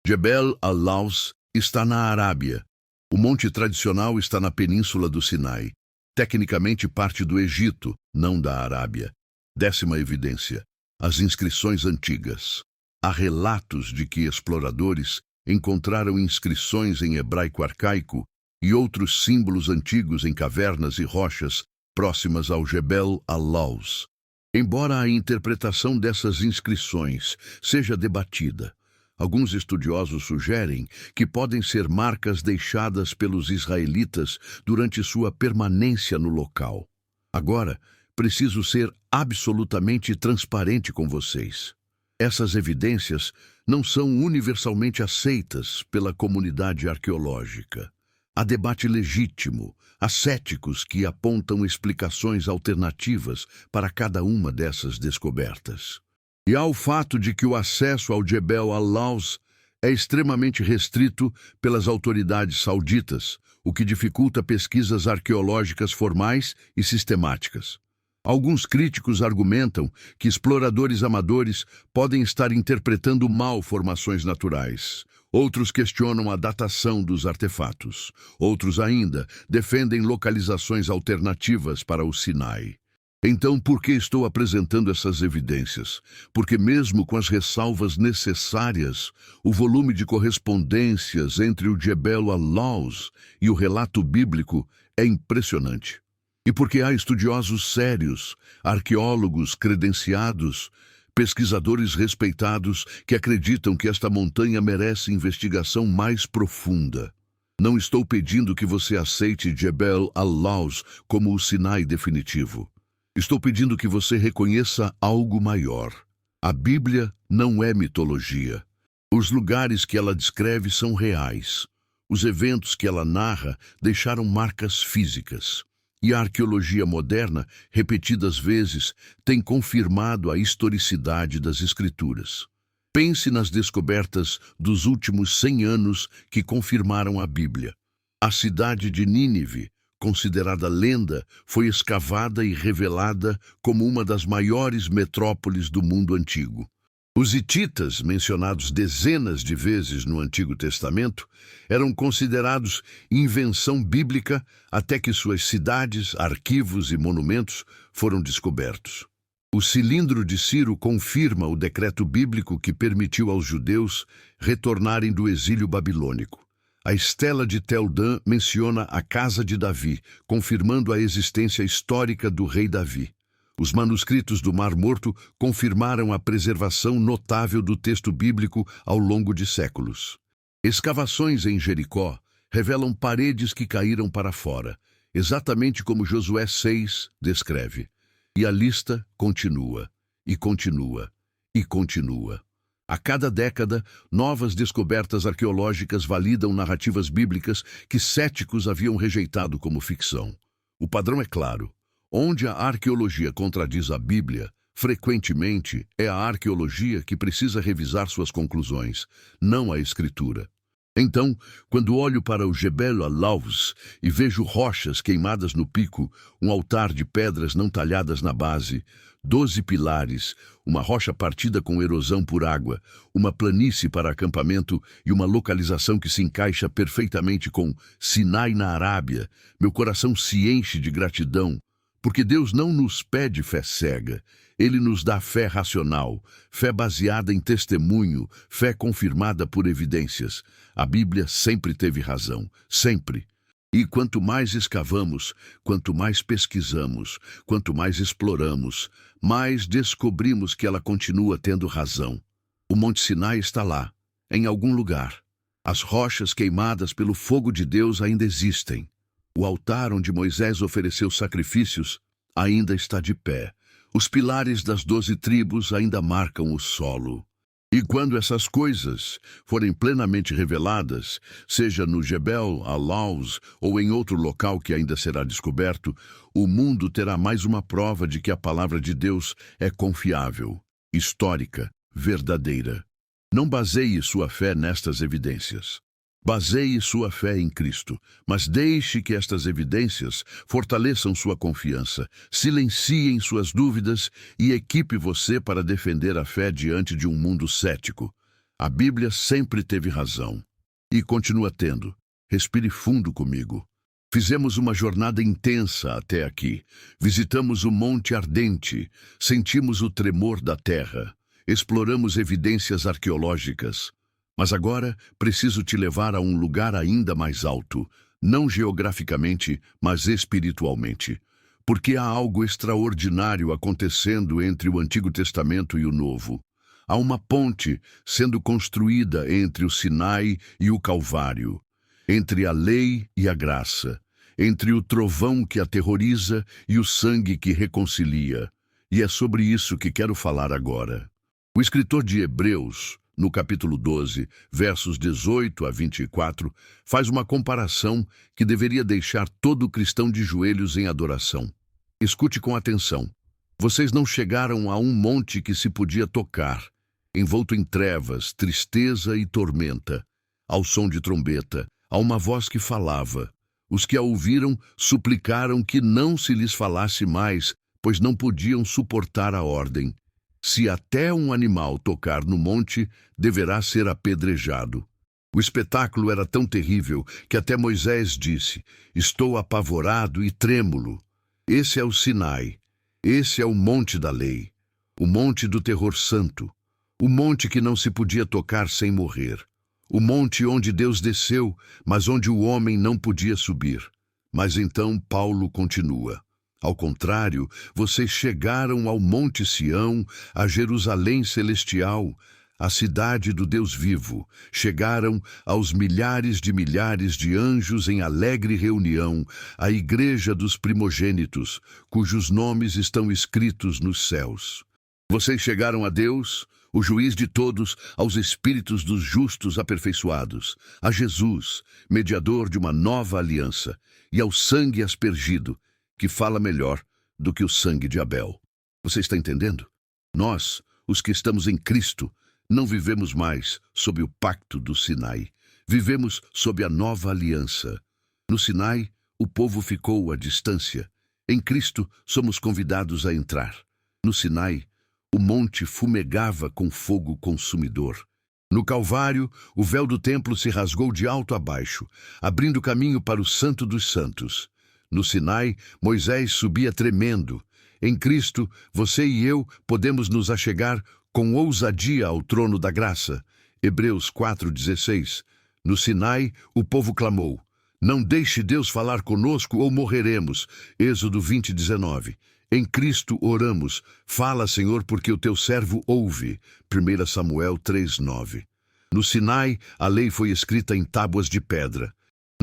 Jebel al-Lawz está na Arábia. O monte tradicional está na península do Sinai, tecnicamente parte do Egito, não da Arábia. Décima evidência: as inscrições antigas. Há relatos de que exploradores encontraram inscrições em hebraico arcaico e outros símbolos antigos em cavernas e rochas próximas ao Jebel al-Lawz. Embora a interpretação dessas inscrições seja debatida, alguns estudiosos sugerem que podem ser marcas deixadas pelos israelitas durante sua permanência no local. Agora, preciso ser absolutamente transparente com vocês. Essas evidências não são universalmente aceitas pela comunidade arqueológica. Há debate legítimo, há céticos que apontam explicações alternativas para cada uma dessas descobertas. E há o fato de que o acesso ao Jebel al-Lawz é extremamente restrito pelas autoridades sauditas, o que dificulta pesquisas arqueológicas formais e sistemáticas. Alguns críticos argumentam que exploradores amadores podem estar interpretando mal formações naturais. Outros questionam a datação dos artefatos. Outros ainda defendem localizações alternativas para o Sinai. Então, por que estou apresentando essas evidências? Porque mesmo com as ressalvas necessárias, o volume de correspondências entre o Jebel al-Lawz e o relato bíblico é impressionante. E porque há estudiosos sérios, arqueólogos credenciados, pesquisadores respeitados que acreditam que esta montanha merece investigação mais profunda. Não estou pedindo que você aceite Jebel al-Lawz como o Sinai definitivo. Estou pedindo que você reconheça algo maior. A Bíblia não é mitologia. Os lugares que ela descreve são reais. Os eventos que ela narra deixaram marcas físicas. E a arqueologia moderna, repetidas vezes, tem confirmado a historicidade das Escrituras. Pense nas descobertas dos últimos 100 anos que confirmaram a Bíblia. A cidade de Nínive, considerada lenda, foi escavada e revelada como uma das maiores metrópoles do mundo antigo. Os hititas, mencionados dezenas de vezes no Antigo Testamento, eram considerados invenção bíblica até que suas cidades, arquivos e monumentos foram descobertos. O cilindro de Ciro confirma o decreto bíblico que permitiu aos judeus retornarem do exílio babilônico. A estela de Tel-Dan menciona a casa de Davi, confirmando a existência histórica do rei Davi. Os manuscritos do Mar Morto confirmaram a preservação notável do texto bíblico ao longo de séculos. Escavações em Jericó revelam paredes que caíram para fora, exatamente como Josué 6 descreve. E a lista continua, e continua, E continua. A cada década, novas descobertas arqueológicas validam narrativas bíblicas que céticos haviam rejeitado como ficção. O padrão é claro. Onde a arqueologia contradiz a Bíblia, frequentemente é a arqueologia que precisa revisar suas conclusões, não a Escritura. Então, quando olho para o Jebel al-Lawz e vejo rochas queimadas no pico, um altar de pedras não talhadas na base, 12 pilares, uma rocha partida com erosão por água, uma planície para acampamento e uma localização que se encaixa perfeitamente com Sinai na Arábia, meu coração se enche de gratidão, porque Deus não nos pede fé cega. Ele nos dá fé racional, fé baseada em testemunho, fé confirmada por evidências. A Bíblia sempre teve razão, sempre. E quanto mais escavamos, quanto mais pesquisamos, quanto mais exploramos, mais descobrimos que ela continua tendo razão. O Monte Sinai está lá, em algum lugar. As rochas queimadas pelo fogo de Deus ainda existem. O altar onde Moisés ofereceu sacrifícios ainda está de pé. Os pilares das 12 tribos ainda marcam o solo. E quando essas coisas forem plenamente reveladas, seja no Jebel al-Lawz ou em outro local que ainda será descoberto, o mundo terá mais uma prova de que a palavra de Deus é confiável, histórica, verdadeira. Não baseie sua fé nestas evidências. Baseie sua fé em Cristo, mas deixe que estas evidências fortaleçam sua confiança, silenciem suas dúvidas e equipe você para defender a fé diante de um mundo cético. A Bíblia sempre teve razão. E continua tendo. Respire fundo comigo. Fizemos uma jornada intensa até aqui. Visitamos o Monte Ardente, sentimos o tremor da terra, exploramos evidências arqueológicas. Mas agora preciso te levar a um lugar ainda mais alto, não geograficamente, mas espiritualmente. Porque há algo extraordinário acontecendo entre o Antigo Testamento e o Novo. Há uma ponte sendo construída entre o Sinai e o Calvário, entre a lei e a graça, entre o trovão que aterroriza e o sangue que reconcilia. E é sobre isso que quero falar agora. O escritor de Hebreus, no capítulo 12, versos 18 a 24, faz uma comparação que deveria deixar todo cristão de joelhos em adoração. Escute com atenção. Vocês não chegaram a um monte que se podia tocar, envolto em trevas, tristeza e tormenta, ao som de trombeta, a uma voz que falava. Os que a ouviram suplicaram que não se lhes falasse mais, pois não podiam suportar a ordem. Se até um animal tocar no monte, deverá ser apedrejado. O espetáculo era tão terrível que até Moisés disse: estou apavorado e trêmulo. Esse é o Sinai. Esse é o monte da lei. O monte do terror santo. O monte que não se podia tocar sem morrer. O monte onde Deus desceu, mas onde o homem não podia subir. Mas então Paulo continua. Ao contrário, vocês chegaram ao Monte Sião, a Jerusalém celestial, a cidade do Deus vivo. Chegaram aos milhares de anjos em alegre reunião, à igreja dos primogênitos, cujos nomes estão escritos nos céus. Vocês chegaram a Deus, o juiz de todos, aos espíritos dos justos aperfeiçoados, a Jesus, mediador de uma nova aliança, e ao sangue aspergido, que fala melhor do que o sangue de Abel. Você está entendendo? Nós, os que estamos em Cristo, não vivemos mais sob o pacto do Sinai. Vivemos sob a nova aliança. No Sinai, o povo ficou à distância. Em Cristo, somos convidados a entrar. No Sinai, o monte fumegava com fogo consumidor. No Calvário, o véu do templo se rasgou de alto a baixo, abrindo caminho para o Santo dos Santos. No Sinai, Moisés subia tremendo. Em Cristo, você e eu podemos nos achegar com ousadia ao trono da graça. Hebreus 4,16. No Sinai, o povo clamou: não deixe Deus falar conosco ou morreremos. Êxodo 20:19. Em Cristo oramos: fala, Senhor, porque o teu servo ouve. 1 Samuel 3:9. No Sinai, a lei foi escrita em tábuas de pedra.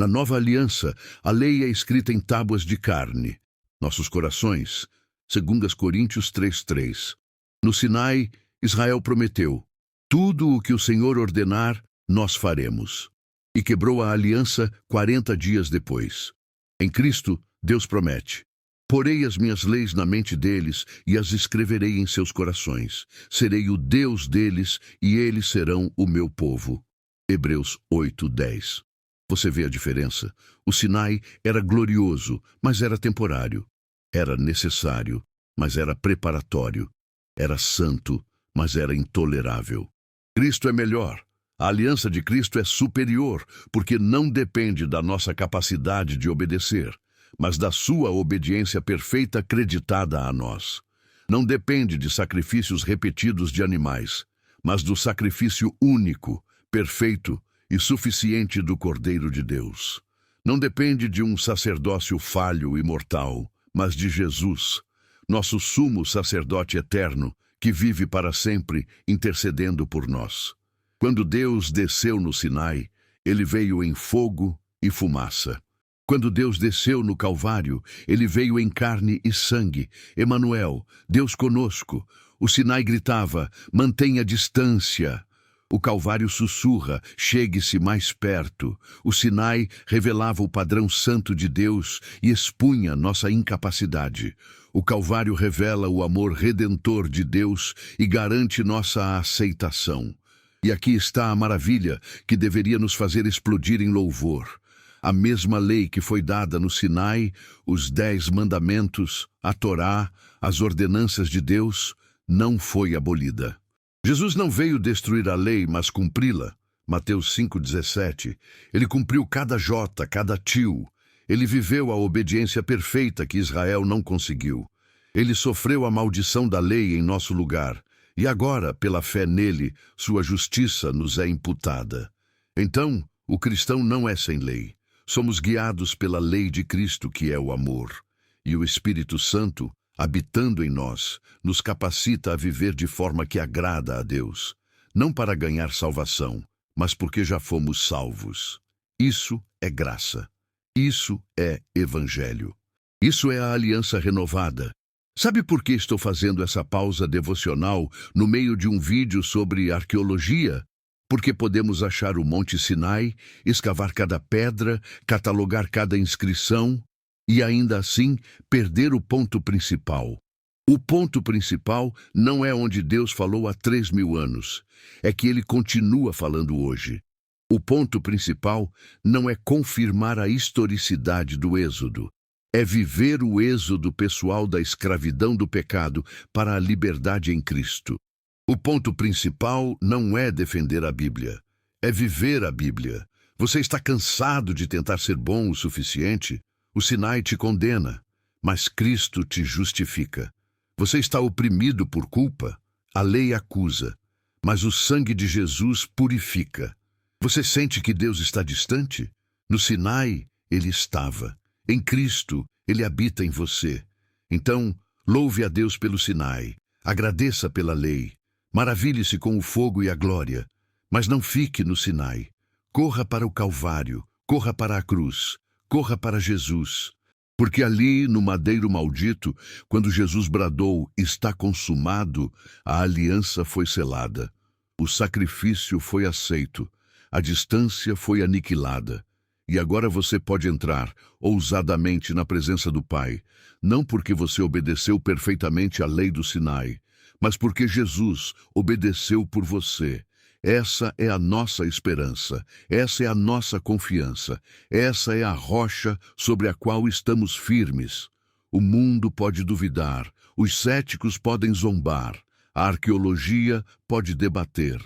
Na nova aliança, a lei é escrita em tábuas de carne. Nossos corações, 2 Coríntios 3:3. No Sinai, Israel prometeu: tudo o que o Senhor ordenar, nós faremos. E quebrou a aliança 40 dias depois. Em Cristo, Deus promete: porei as minhas leis na mente deles e as escreverei em seus corações. Serei o Deus deles e eles serão o meu povo. Hebreus 8:10. Você vê a diferença? O Sinai era glorioso, mas era temporário. Era necessário, mas era preparatório. Era santo, mas era intolerável. Cristo é melhor. A aliança de Cristo é superior, porque não depende da nossa capacidade de obedecer, mas da sua obediência perfeita acreditada a nós. Não depende de sacrifícios repetidos de animais, mas do sacrifício único, perfeito e suficiente do Cordeiro de Deus. Não depende de um sacerdócio falho e mortal, mas de Jesus, nosso sumo sacerdote eterno, que vive para sempre intercedendo por nós. Quando Deus desceu no Sinai, ele veio em fogo e fumaça. Quando Deus desceu no Calvário, ele veio em carne e sangue. Emanuel, Deus conosco. O Sinai gritava: mantenha distância. O Calvário sussurra: chegue-se mais perto. O Sinai revelava o padrão santo de Deus e expunha nossa incapacidade. O Calvário revela o amor redentor de Deus e garante nossa aceitação. E aqui está a maravilha que deveria nos fazer explodir em louvor. A mesma lei que foi dada no Sinai, os 10 mandamentos, a Torá, as ordenanças de Deus, não foi abolida. Jesus não veio destruir a lei, mas cumpri-la. Mateus 5,17. Ele cumpriu cada jota, cada tio. Ele viveu a obediência perfeita que Israel não conseguiu. Ele sofreu a maldição da lei em nosso lugar. E agora, pela fé nele, sua justiça nos é imputada. Então, o cristão não é sem lei. Somos guiados pela lei de Cristo, que é o amor. E o Espírito Santo, habitando em nós, nos capacita a viver de forma que agrada a Deus, não para ganhar salvação, mas porque já fomos salvos. Isso é graça. Isso é evangelho. Isso é a aliança renovada. Sabe por que estou fazendo essa pausa devocional no meio de um vídeo sobre arqueologia? Porque podemos achar o Monte Sinai, escavar cada pedra, catalogar cada inscrição e ainda assim perder o ponto principal. O ponto principal não é onde Deus falou há 3.000 anos, é que ele continua falando hoje. O ponto principal não é confirmar a historicidade do Êxodo, é viver o êxodo pessoal da escravidão do pecado para a liberdade em Cristo. O ponto principal não é defender a Bíblia, é viver a Bíblia. Você está cansado de tentar ser bom o suficiente? O Sinai te condena, mas Cristo te justifica. Você está oprimido por culpa? A lei acusa, mas o sangue de Jesus purifica. Você sente que Deus está distante? No Sinai, ele estava. Em Cristo, ele habita em você. Então, louve a Deus pelo Sinai, agradeça pela lei, maravilhe-se com o fogo e a glória, mas não fique no Sinai. Corra para o Calvário, corra para a cruz, corra para Jesus. Porque ali, no madeiro maldito, quando Jesus bradou, está consumado, a aliança foi selada. O sacrifício foi aceito, a distância foi aniquilada. E agora você pode entrar ousadamente na presença do Pai, não porque você obedeceu perfeitamente à lei do Sinai, mas porque Jesus obedeceu por você. Essa é a nossa esperança, essa é a nossa confiança, essa é a rocha sobre a qual estamos firmes. O mundo pode duvidar, os céticos podem zombar, a arqueologia pode debater,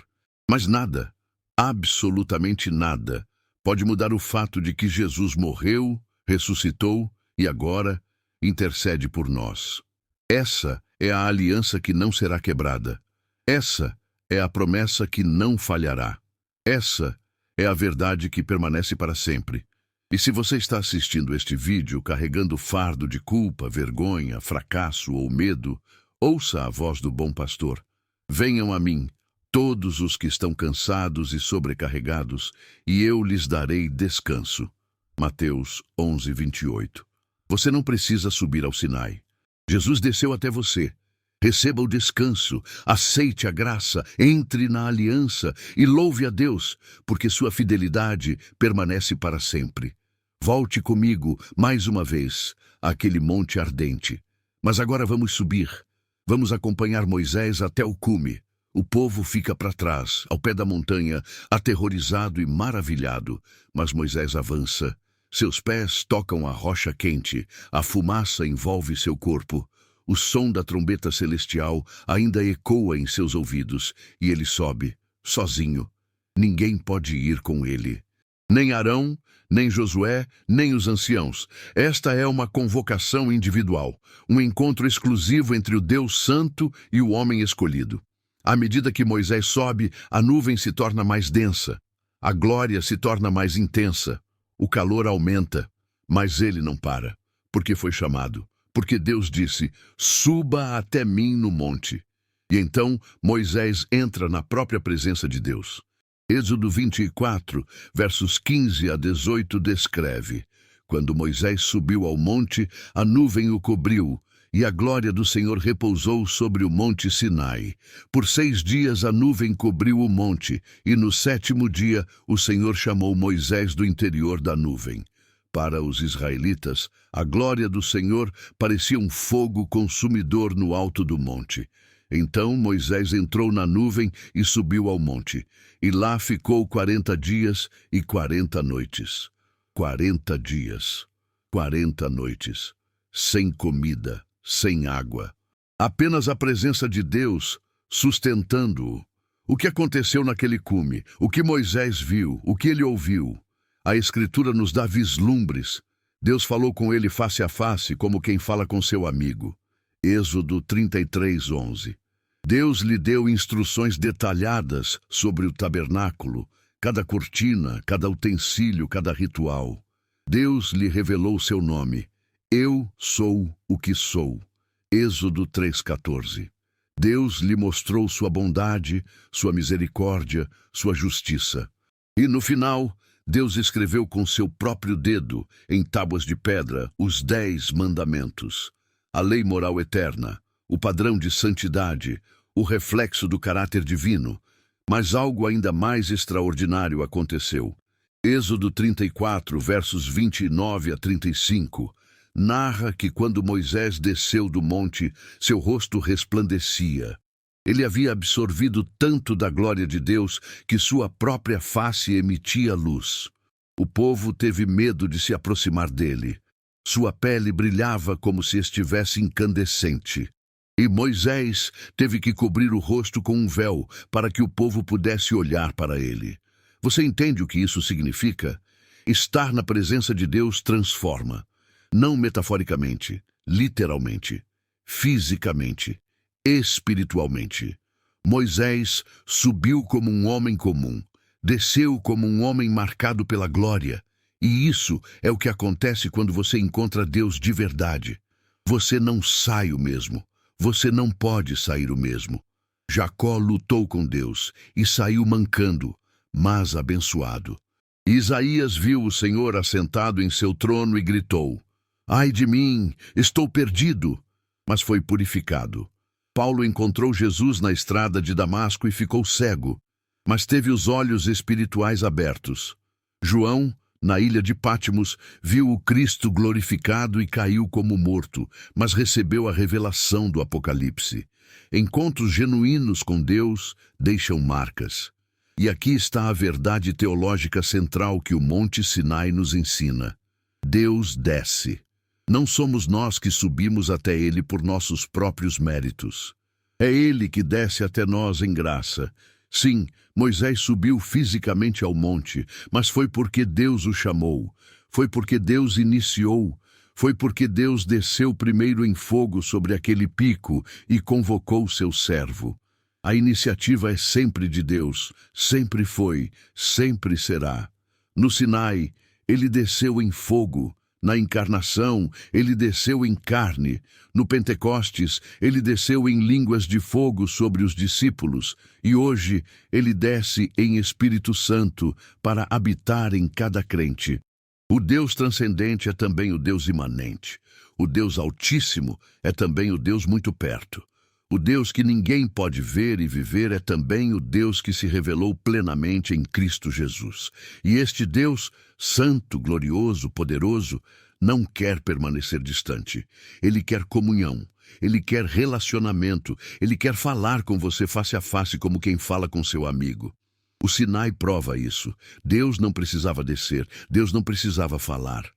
mas nada, absolutamente nada, pode mudar o fato de que Jesus morreu, ressuscitou e agora intercede por nós. Essa é a aliança que não será quebrada. Essa é a promessa que não falhará. Essa é a verdade que permanece para sempre. E se você está assistindo este vídeo carregando fardo de culpa, vergonha, fracasso ou medo, ouça a voz do bom pastor. Venham a mim, todos os que estão cansados e sobrecarregados, e eu lhes darei descanso. Mateus 11:28. Você não precisa subir ao Sinai. Jesus desceu até você. Receba o descanso, aceite a graça, entre na aliança e louve a Deus, porque sua fidelidade permanece para sempre. Volte comigo, mais uma vez, àquele monte ardente. Mas agora vamos subir. Vamos acompanhar Moisés até o cume. O povo fica para trás, ao pé da montanha, aterrorizado e maravilhado. Mas Moisés avança. Seus pés tocam a rocha quente, a fumaça envolve seu corpo. O som da trombeta celestial ainda ecoa em seus ouvidos, e ele sobe, sozinho. Ninguém pode ir com ele. Nem Arão, nem Josué, nem os anciãos. Esta é uma convocação individual, um encontro exclusivo entre o Deus Santo e o homem escolhido. À medida que Moisés sobe, a nuvem se torna mais densa, a glória se torna mais intensa, o calor aumenta, mas ele não para, porque foi chamado. Porque Deus disse, suba até mim no monte. E então Moisés entra na própria presença de Deus. Êxodo 24, versos 15 a 18 descreve: quando Moisés subiu ao monte, a nuvem o cobriu, e a glória do Senhor repousou sobre o monte Sinai. Por 6 dias a nuvem cobriu o monte, e no 7º dia o Senhor chamou Moisés do interior da nuvem. Para os israelitas, a glória do Senhor parecia um fogo consumidor no alto do monte. Então Moisés entrou na nuvem e subiu ao monte, e lá ficou 40 dias e 40 noites. 40 dias, 40 noites, sem comida, sem água. Apenas a presença de Deus sustentando-o. O que aconteceu naquele cume? O que Moisés viu? O que ele ouviu? A Escritura nos dá vislumbres. Deus falou com ele face a face, como quem fala com seu amigo. Êxodo 33, 11. Deus lhe deu instruções detalhadas sobre o tabernáculo, cada cortina, cada utensílio, cada ritual. Deus lhe revelou seu nome. Eu sou o que sou. Êxodo 3,14. Deus lhe mostrou sua bondade, sua misericórdia, sua justiça. E no final, Deus escreveu com seu próprio dedo, em tábuas de pedra, os 10 mandamentos. A lei moral eterna, o padrão de santidade, o reflexo do caráter divino. Mas algo ainda mais extraordinário aconteceu. Êxodo 34, versos 29 a 35, narra que quando Moisés desceu do monte, seu rosto resplandecia. Ele havia absorvido tanto da glória de Deus que sua própria face emitia luz. O povo teve medo de se aproximar dele. Sua pele brilhava como se estivesse incandescente. E Moisés teve que cobrir o rosto com um véu para que o povo pudesse olhar para ele. Você entende o que isso significa? Estar na presença de Deus transforma. Não metaforicamente, literalmente, fisicamente, espiritualmente. Moisés subiu como um homem comum, desceu como um homem marcado pela glória. E isso é o que acontece quando você encontra Deus de verdade. Você não sai o mesmo. Você não pode sair o mesmo. Jacó lutou com Deus e saiu mancando, mas abençoado. Isaías viu o Senhor assentado em seu trono e gritou: ai de mim, estou perdido! Mas foi purificado. Paulo encontrou Jesus na estrada de Damasco e ficou cego, mas teve os olhos espirituais abertos. João, na ilha de Pátimos, viu o Cristo glorificado e caiu como morto, mas recebeu a revelação do Apocalipse. Encontros genuínos com Deus deixam marcas. E aqui está a verdade teológica central que o Monte Sinai nos ensina. Deus desce. Não somos nós que subimos até Ele por nossos próprios méritos. É Ele que desce até nós em graça. Sim, Moisés subiu fisicamente ao monte, mas foi porque Deus o chamou. Foi porque Deus iniciou. Foi porque Deus desceu primeiro em fogo sobre aquele pico e convocou seu servo. A iniciativa é sempre de Deus, sempre foi, sempre será. No Sinai, ele desceu em fogo. Na encarnação, ele desceu em carne. No Pentecostes, ele desceu em línguas de fogo sobre os discípulos. E hoje, ele desce em Espírito Santo para habitar em cada crente. O Deus transcendente é também o Deus imanente. O Deus Altíssimo é também o Deus muito perto. O Deus que ninguém pode ver e viver é também o Deus que se revelou plenamente em Cristo Jesus. E este Deus, santo, glorioso, poderoso, não quer permanecer distante. Ele quer comunhão, ele quer relacionamento, ele quer falar com você face a face como quem fala com seu amigo. O Sinai prova isso. Deus não precisava descer, Deus não precisava falar.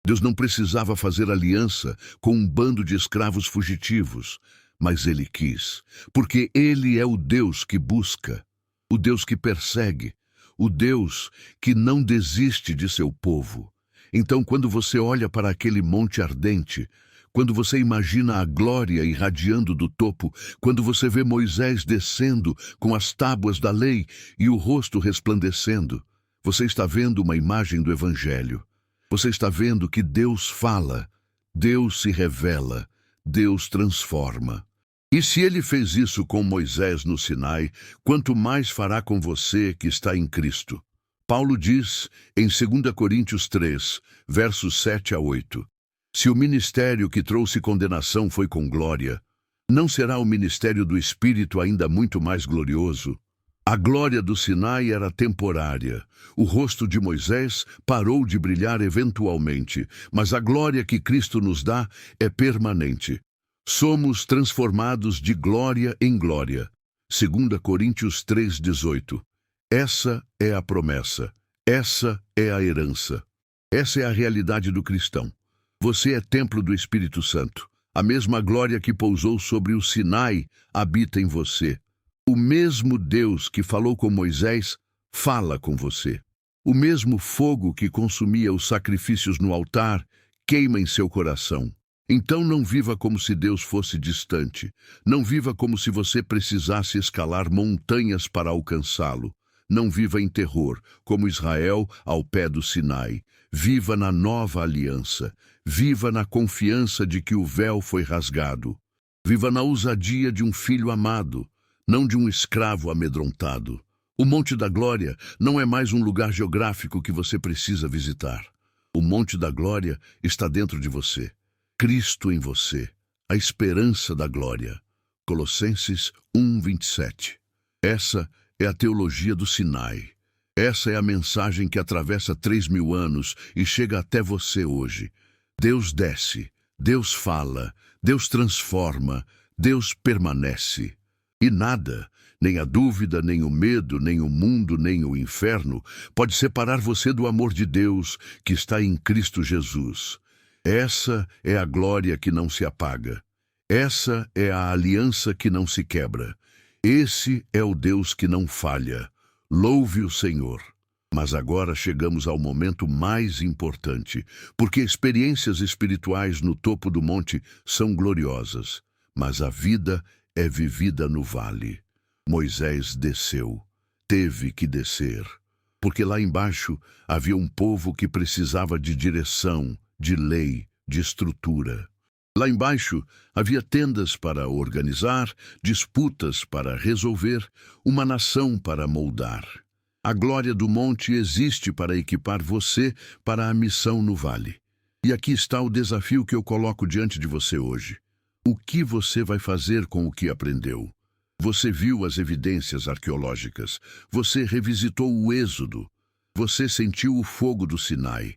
Deus não precisava fazer aliança com um bando de escravos fugitivos. Mas ele quis, porque ele é o Deus que busca, o Deus que persegue, o Deus que não desiste de seu povo. Então, quando você olha para aquele monte ardente, quando você imagina a glória irradiando do topo, quando você vê Moisés descendo com as tábuas da lei e o rosto resplandecendo, você está vendo uma imagem do Evangelho. Você está vendo que Deus fala, Deus se revela, Deus transforma. E se ele fez isso com Moisés no Sinai, quanto mais fará com você que está em Cristo? Paulo diz em 2 Coríntios 3, versos 7 a 8, se o ministério que trouxe condenação foi com glória, não será o ministério do Espírito ainda muito mais glorioso? A glória do Sinai era temporária. O rosto de Moisés parou de brilhar eventualmente, mas a glória que Cristo nos dá é permanente. Somos transformados de glória em glória. 2 Coríntios 3,18. Essa é a promessa. Essa é a herança. Essa é a realidade do cristão. Você é templo do Espírito Santo. A mesma glória que pousou sobre o Sinai habita em você. O mesmo Deus que falou com Moisés fala com você. O mesmo fogo que consumia os sacrifícios no altar queima em seu coração. Então não viva como se Deus fosse distante. Não viva como se você precisasse escalar montanhas para alcançá-lo. Não viva em terror, como Israel ao pé do Sinai. Viva na nova aliança. Viva na confiança de que o véu foi rasgado. Viva na ousadia de um filho amado, não de um escravo amedrontado. O Monte da Glória não é mais um lugar geográfico que você precisa visitar. O Monte da Glória está dentro de você. Cristo em você, a esperança da glória. Colossenses 1:27. Essa é a teologia do Sinai. Essa é a mensagem que atravessa 3.000 anos e chega até você hoje. Deus desce, Deus fala, Deus transforma, Deus permanece. E nada, nem a dúvida, nem o medo, nem o mundo, nem o inferno, pode separar você do amor de Deus que está em Cristo Jesus. Essa é a glória que não se apaga. Essa é a aliança que não se quebra. Esse é o Deus que não falha. Louve o Senhor. Mas agora chegamos ao momento mais importante, porque experiências espirituais no topo do monte são gloriosas, mas a vida é vivida no vale. Moisés desceu. Teve que descer, porque lá embaixo havia um povo que precisava de direção, de lei, de estrutura. Lá embaixo havia tendas para organizar, disputas para resolver, uma nação para moldar. A glória do monte existe para equipar você para a missão no vale. E aqui está o desafio que eu coloco diante de você hoje. O que você vai fazer com o que aprendeu? Você viu as evidências arqueológicas, você revisitou o Êxodo, você sentiu o fogo do Sinai.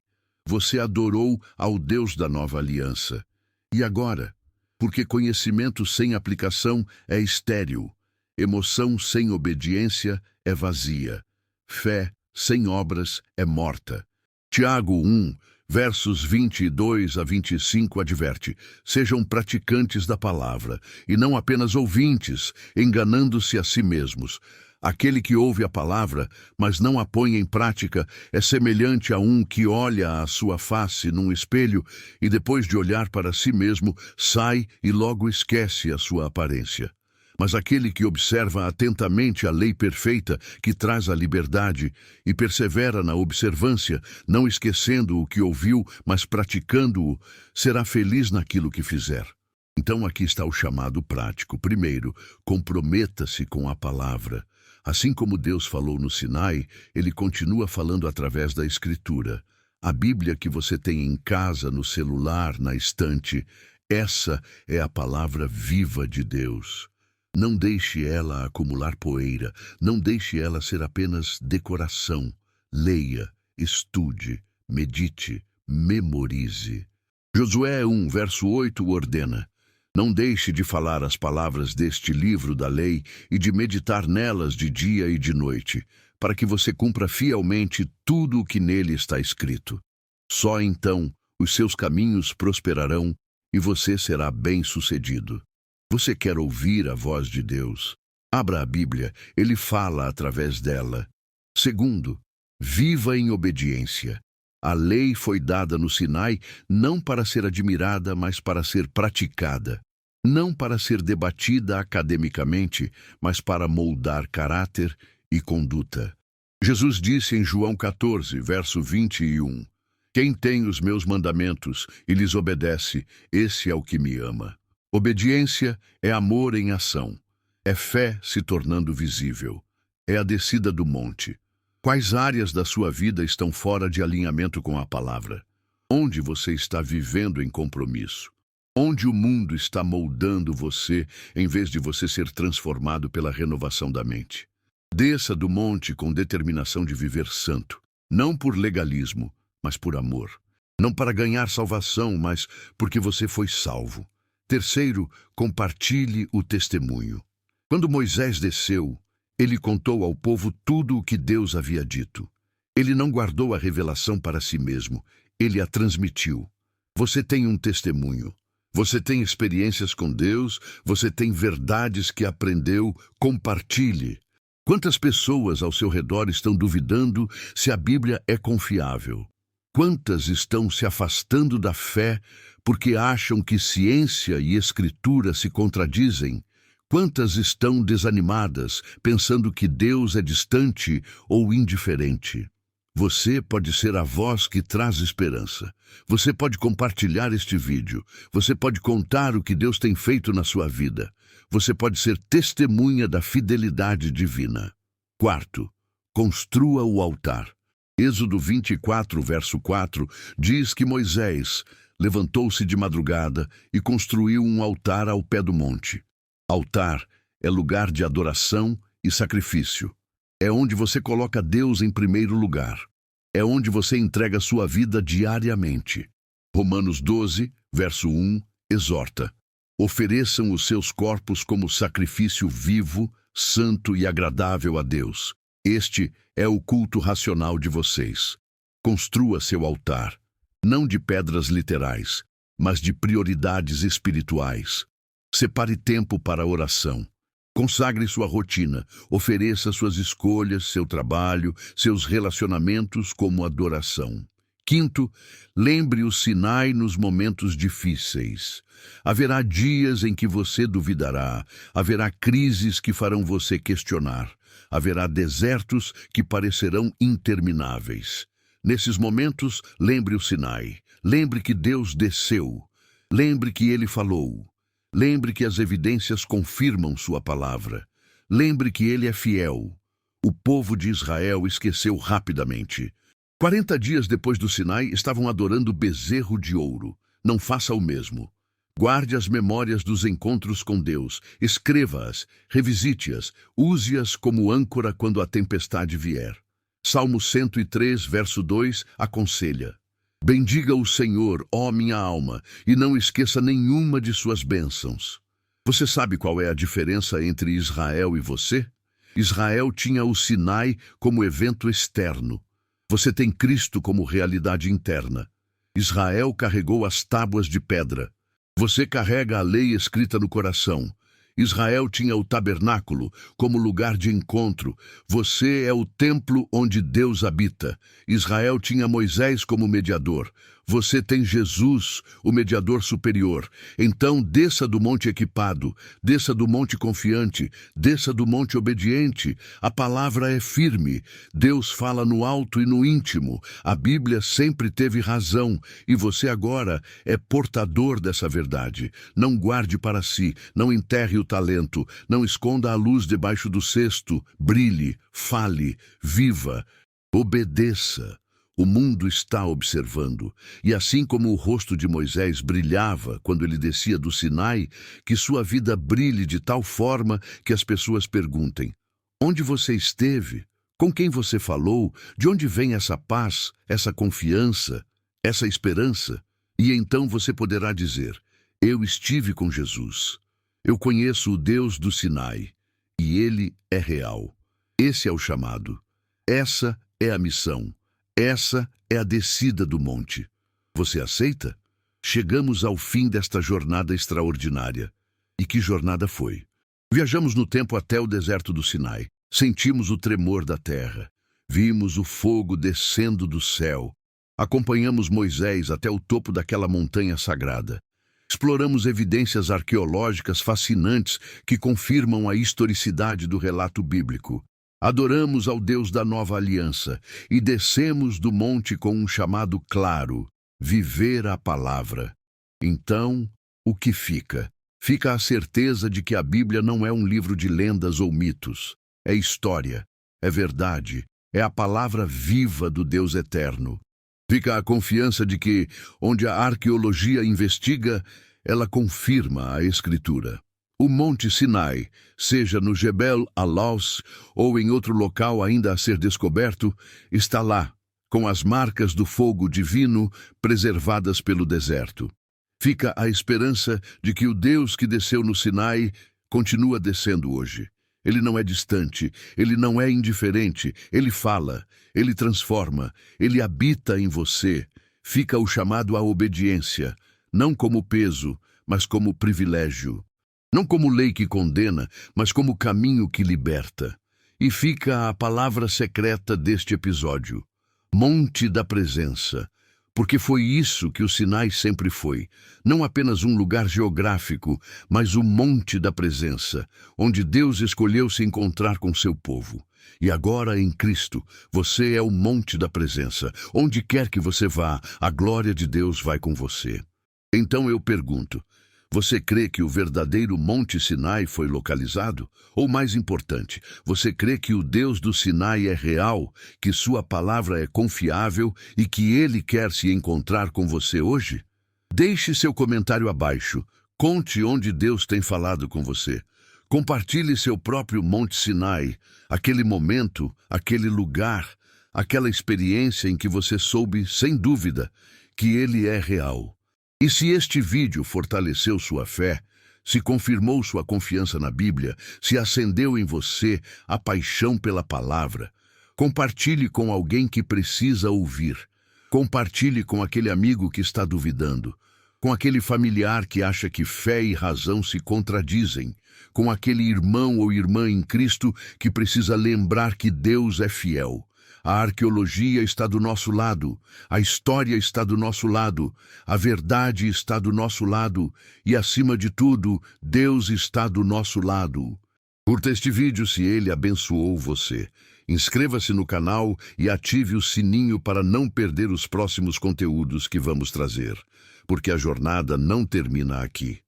Você adorou ao Deus da nova aliança. E agora? Porque conhecimento sem aplicação é estéril. Emoção sem obediência é vazia. Fé sem obras é morta. Tiago 1, versos 22 a 25 adverte: sejam praticantes da palavra, e não apenas ouvintes, enganando-se a si mesmos. Aquele que ouve a palavra, mas não a põe em prática, é semelhante a um que olha a sua face num espelho e depois de olhar para si mesmo, sai e logo esquece a sua aparência. Mas aquele que observa atentamente a lei perfeita que traz a liberdade e persevera na observância, não esquecendo o que ouviu, mas praticando-o, será feliz naquilo que fizer. Então aqui está o chamado prático. Primeiro, comprometa-se com a palavra. Assim como Deus falou no Sinai, Ele continua falando através da Escritura. A Bíblia que você tem em casa, no celular, na estante, essa é a palavra viva de Deus. Não deixe ela acumular poeira, não deixe ela ser apenas decoração. Leia, estude, medite, memorize. Josué 1, verso 8 ordena: não deixe de falar as palavras deste livro da lei e de meditar nelas de dia e de noite, para que você cumpra fielmente tudo o que nele está escrito. Só então os seus caminhos prosperarão e você será bem-sucedido. Você quer ouvir a voz de Deus? Abra a Bíblia, ele fala através dela. Segundo, viva em obediência. A lei foi dada no Sinai não para ser admirada, mas para ser praticada. Não para ser debatida academicamente, mas para moldar caráter e conduta. Jesus disse em João 14, verso 21, quem tem os meus mandamentos e lhes obedece, esse é o que me ama. Obediência é amor em ação. É fé se tornando visível. É a descida do monte. Quais áreas da sua vida estão fora de alinhamento com a palavra? Onde você está vivendo em compromisso? Onde o mundo está moldando você, em vez de você ser transformado pela renovação da mente? Desça do monte com determinação de viver santo, não por legalismo, mas por amor. Não para ganhar salvação, mas porque você foi salvo. Terceiro, compartilhe o testemunho. Quando Moisés desceu, ele contou ao povo tudo o que Deus havia dito. Ele não guardou a revelação para si mesmo, ele a transmitiu. Você tem um testemunho. Você tem experiências com Deus, você tem verdades que aprendeu, compartilhe. Quantas pessoas ao seu redor estão duvidando se a Bíblia é confiável? Quantas estão se afastando da fé porque acham que ciência e escritura se contradizem? Quantas estão desanimadas, pensando que Deus é distante ou indiferente? Você pode ser a voz que traz esperança. Você pode compartilhar este vídeo. Você pode contar o que Deus tem feito na sua vida. Você pode ser testemunha da fidelidade divina. Quarto, construa o altar. Êxodo 24, verso 4, diz que Moisés levantou-se de madrugada e construiu um altar ao pé do monte. Altar é lugar de adoração e sacrifício. É onde você coloca Deus em primeiro lugar. É onde você entrega sua vida diariamente. Romanos 12, verso 1, exorta: ofereçam os seus corpos como sacrifício vivo, santo e agradável a Deus. Este é o culto racional de vocês. Construa seu altar, não de pedras literais, mas de prioridades espirituais. Separe tempo para a oração. Consagre sua rotina, ofereça suas escolhas, seu trabalho, seus relacionamentos como adoração. Quinto, lembre o Sinai nos momentos difíceis. Haverá dias em que você duvidará, haverá crises que farão você questionar, haverá desertos que parecerão intermináveis. Nesses momentos, lembre o Sinai, lembre que Deus desceu, lembre que Ele falou. Lembre que as evidências confirmam sua palavra. Lembre que ele é fiel. O povo de Israel esqueceu rapidamente. 40 dias depois do Sinai, estavam adorando o bezerro de ouro. Não faça o mesmo. Guarde as memórias dos encontros com Deus. Escreva-as, revisite-as, use-as como âncora quando a tempestade vier. Salmo 103, verso 2, aconselha: bendiga o Senhor, ó minha alma, e não esqueça nenhuma de suas bênçãos. Você sabe qual é a diferença entre Israel e você? Israel tinha o Sinai como evento externo. Você tem Cristo como realidade interna. Israel carregou as tábuas de pedra. Você carrega a lei escrita no coração. Israel tinha o tabernáculo como lugar de encontro. Você é o templo onde Deus habita. Israel tinha Moisés como mediador. Você tem Jesus, o mediador superior. Então desça do monte equipado, desça do monte confiante, desça do monte obediente. A palavra é firme. Deus fala no alto e no íntimo. A Bíblia sempre teve razão e você agora é portador dessa verdade. Não guarde para si, não enterre o talento, não esconda a luz debaixo do cesto. Brilhe, fale, viva, obedeça. O mundo está observando, e assim como o rosto de Moisés brilhava quando ele descia do Sinai, que sua vida brilhe de tal forma que as pessoas perguntem: onde você esteve? Com quem você falou? De onde vem essa paz, essa confiança, essa esperança? E então você poderá dizer: eu estive com Jesus. Eu conheço o Deus do Sinai, e ele é real. Esse é o chamado. Essa é a missão. Essa é a descida do monte. Você aceita? Chegamos ao fim desta jornada extraordinária. E que jornada foi? Viajamos no tempo até o deserto do Sinai. Sentimos o tremor da terra. Vimos o fogo descendo do céu. Acompanhamos Moisés até o topo daquela montanha sagrada. Exploramos evidências arqueológicas fascinantes que confirmam a historicidade do relato bíblico. Adoramos ao Deus da nova aliança e descemos do monte com um chamado claro: viver a palavra. Então, o que fica? Fica a certeza de que a Bíblia não é um livro de lendas ou mitos. É história, é verdade, é a palavra viva do Deus eterno. Fica a confiança de que, onde a arqueologia investiga, ela confirma a Escritura. O Monte Sinai, seja no Jebel Alaus ou em outro local ainda a ser descoberto, está lá, com as marcas do fogo divino preservadas pelo deserto. Fica a esperança de que o Deus que desceu no Sinai continua descendo hoje. Ele não é distante, ele não é indiferente, ele fala, ele transforma, ele habita em você. Fica o chamado à obediência, não como peso, mas como privilégio. Não como lei que condena, mas como caminho que liberta. E fica a palavra secreta deste episódio: Monte da Presença. Porque foi isso que o Sinai sempre foi, não apenas um lugar geográfico, mas o Monte da Presença, onde Deus escolheu se encontrar com seu povo. E agora, em Cristo, você é o Monte da Presença. Onde quer que você vá, a glória de Deus vai com você. Então eu pergunto: você crê que o verdadeiro Monte Sinai foi localizado? Ou mais importante, você crê que o Deus do Sinai é real, que sua palavra é confiável e que ele quer se encontrar com você hoje? Deixe seu comentário abaixo. Conte onde Deus tem falado com você. Compartilhe seu próprio Monte Sinai, aquele momento, aquele lugar, aquela experiência em que você soube, sem dúvida, que ele é real. E se este vídeo fortaleceu sua fé, se confirmou sua confiança na Bíblia, se acendeu em você a paixão pela palavra, compartilhe com alguém que precisa ouvir. Compartilhe com aquele amigo que está duvidando, com aquele familiar que acha que fé e razão se contradizem, com aquele irmão ou irmã em Cristo que precisa lembrar que Deus é fiel. A arqueologia está do nosso lado, a história está do nosso lado, a verdade está do nosso lado e, acima de tudo, Deus está do nosso lado. Curta este vídeo se ele abençoou você. Inscreva-se no canal e ative o sininho para não perder os próximos conteúdos que vamos trazer, porque a jornada não termina aqui.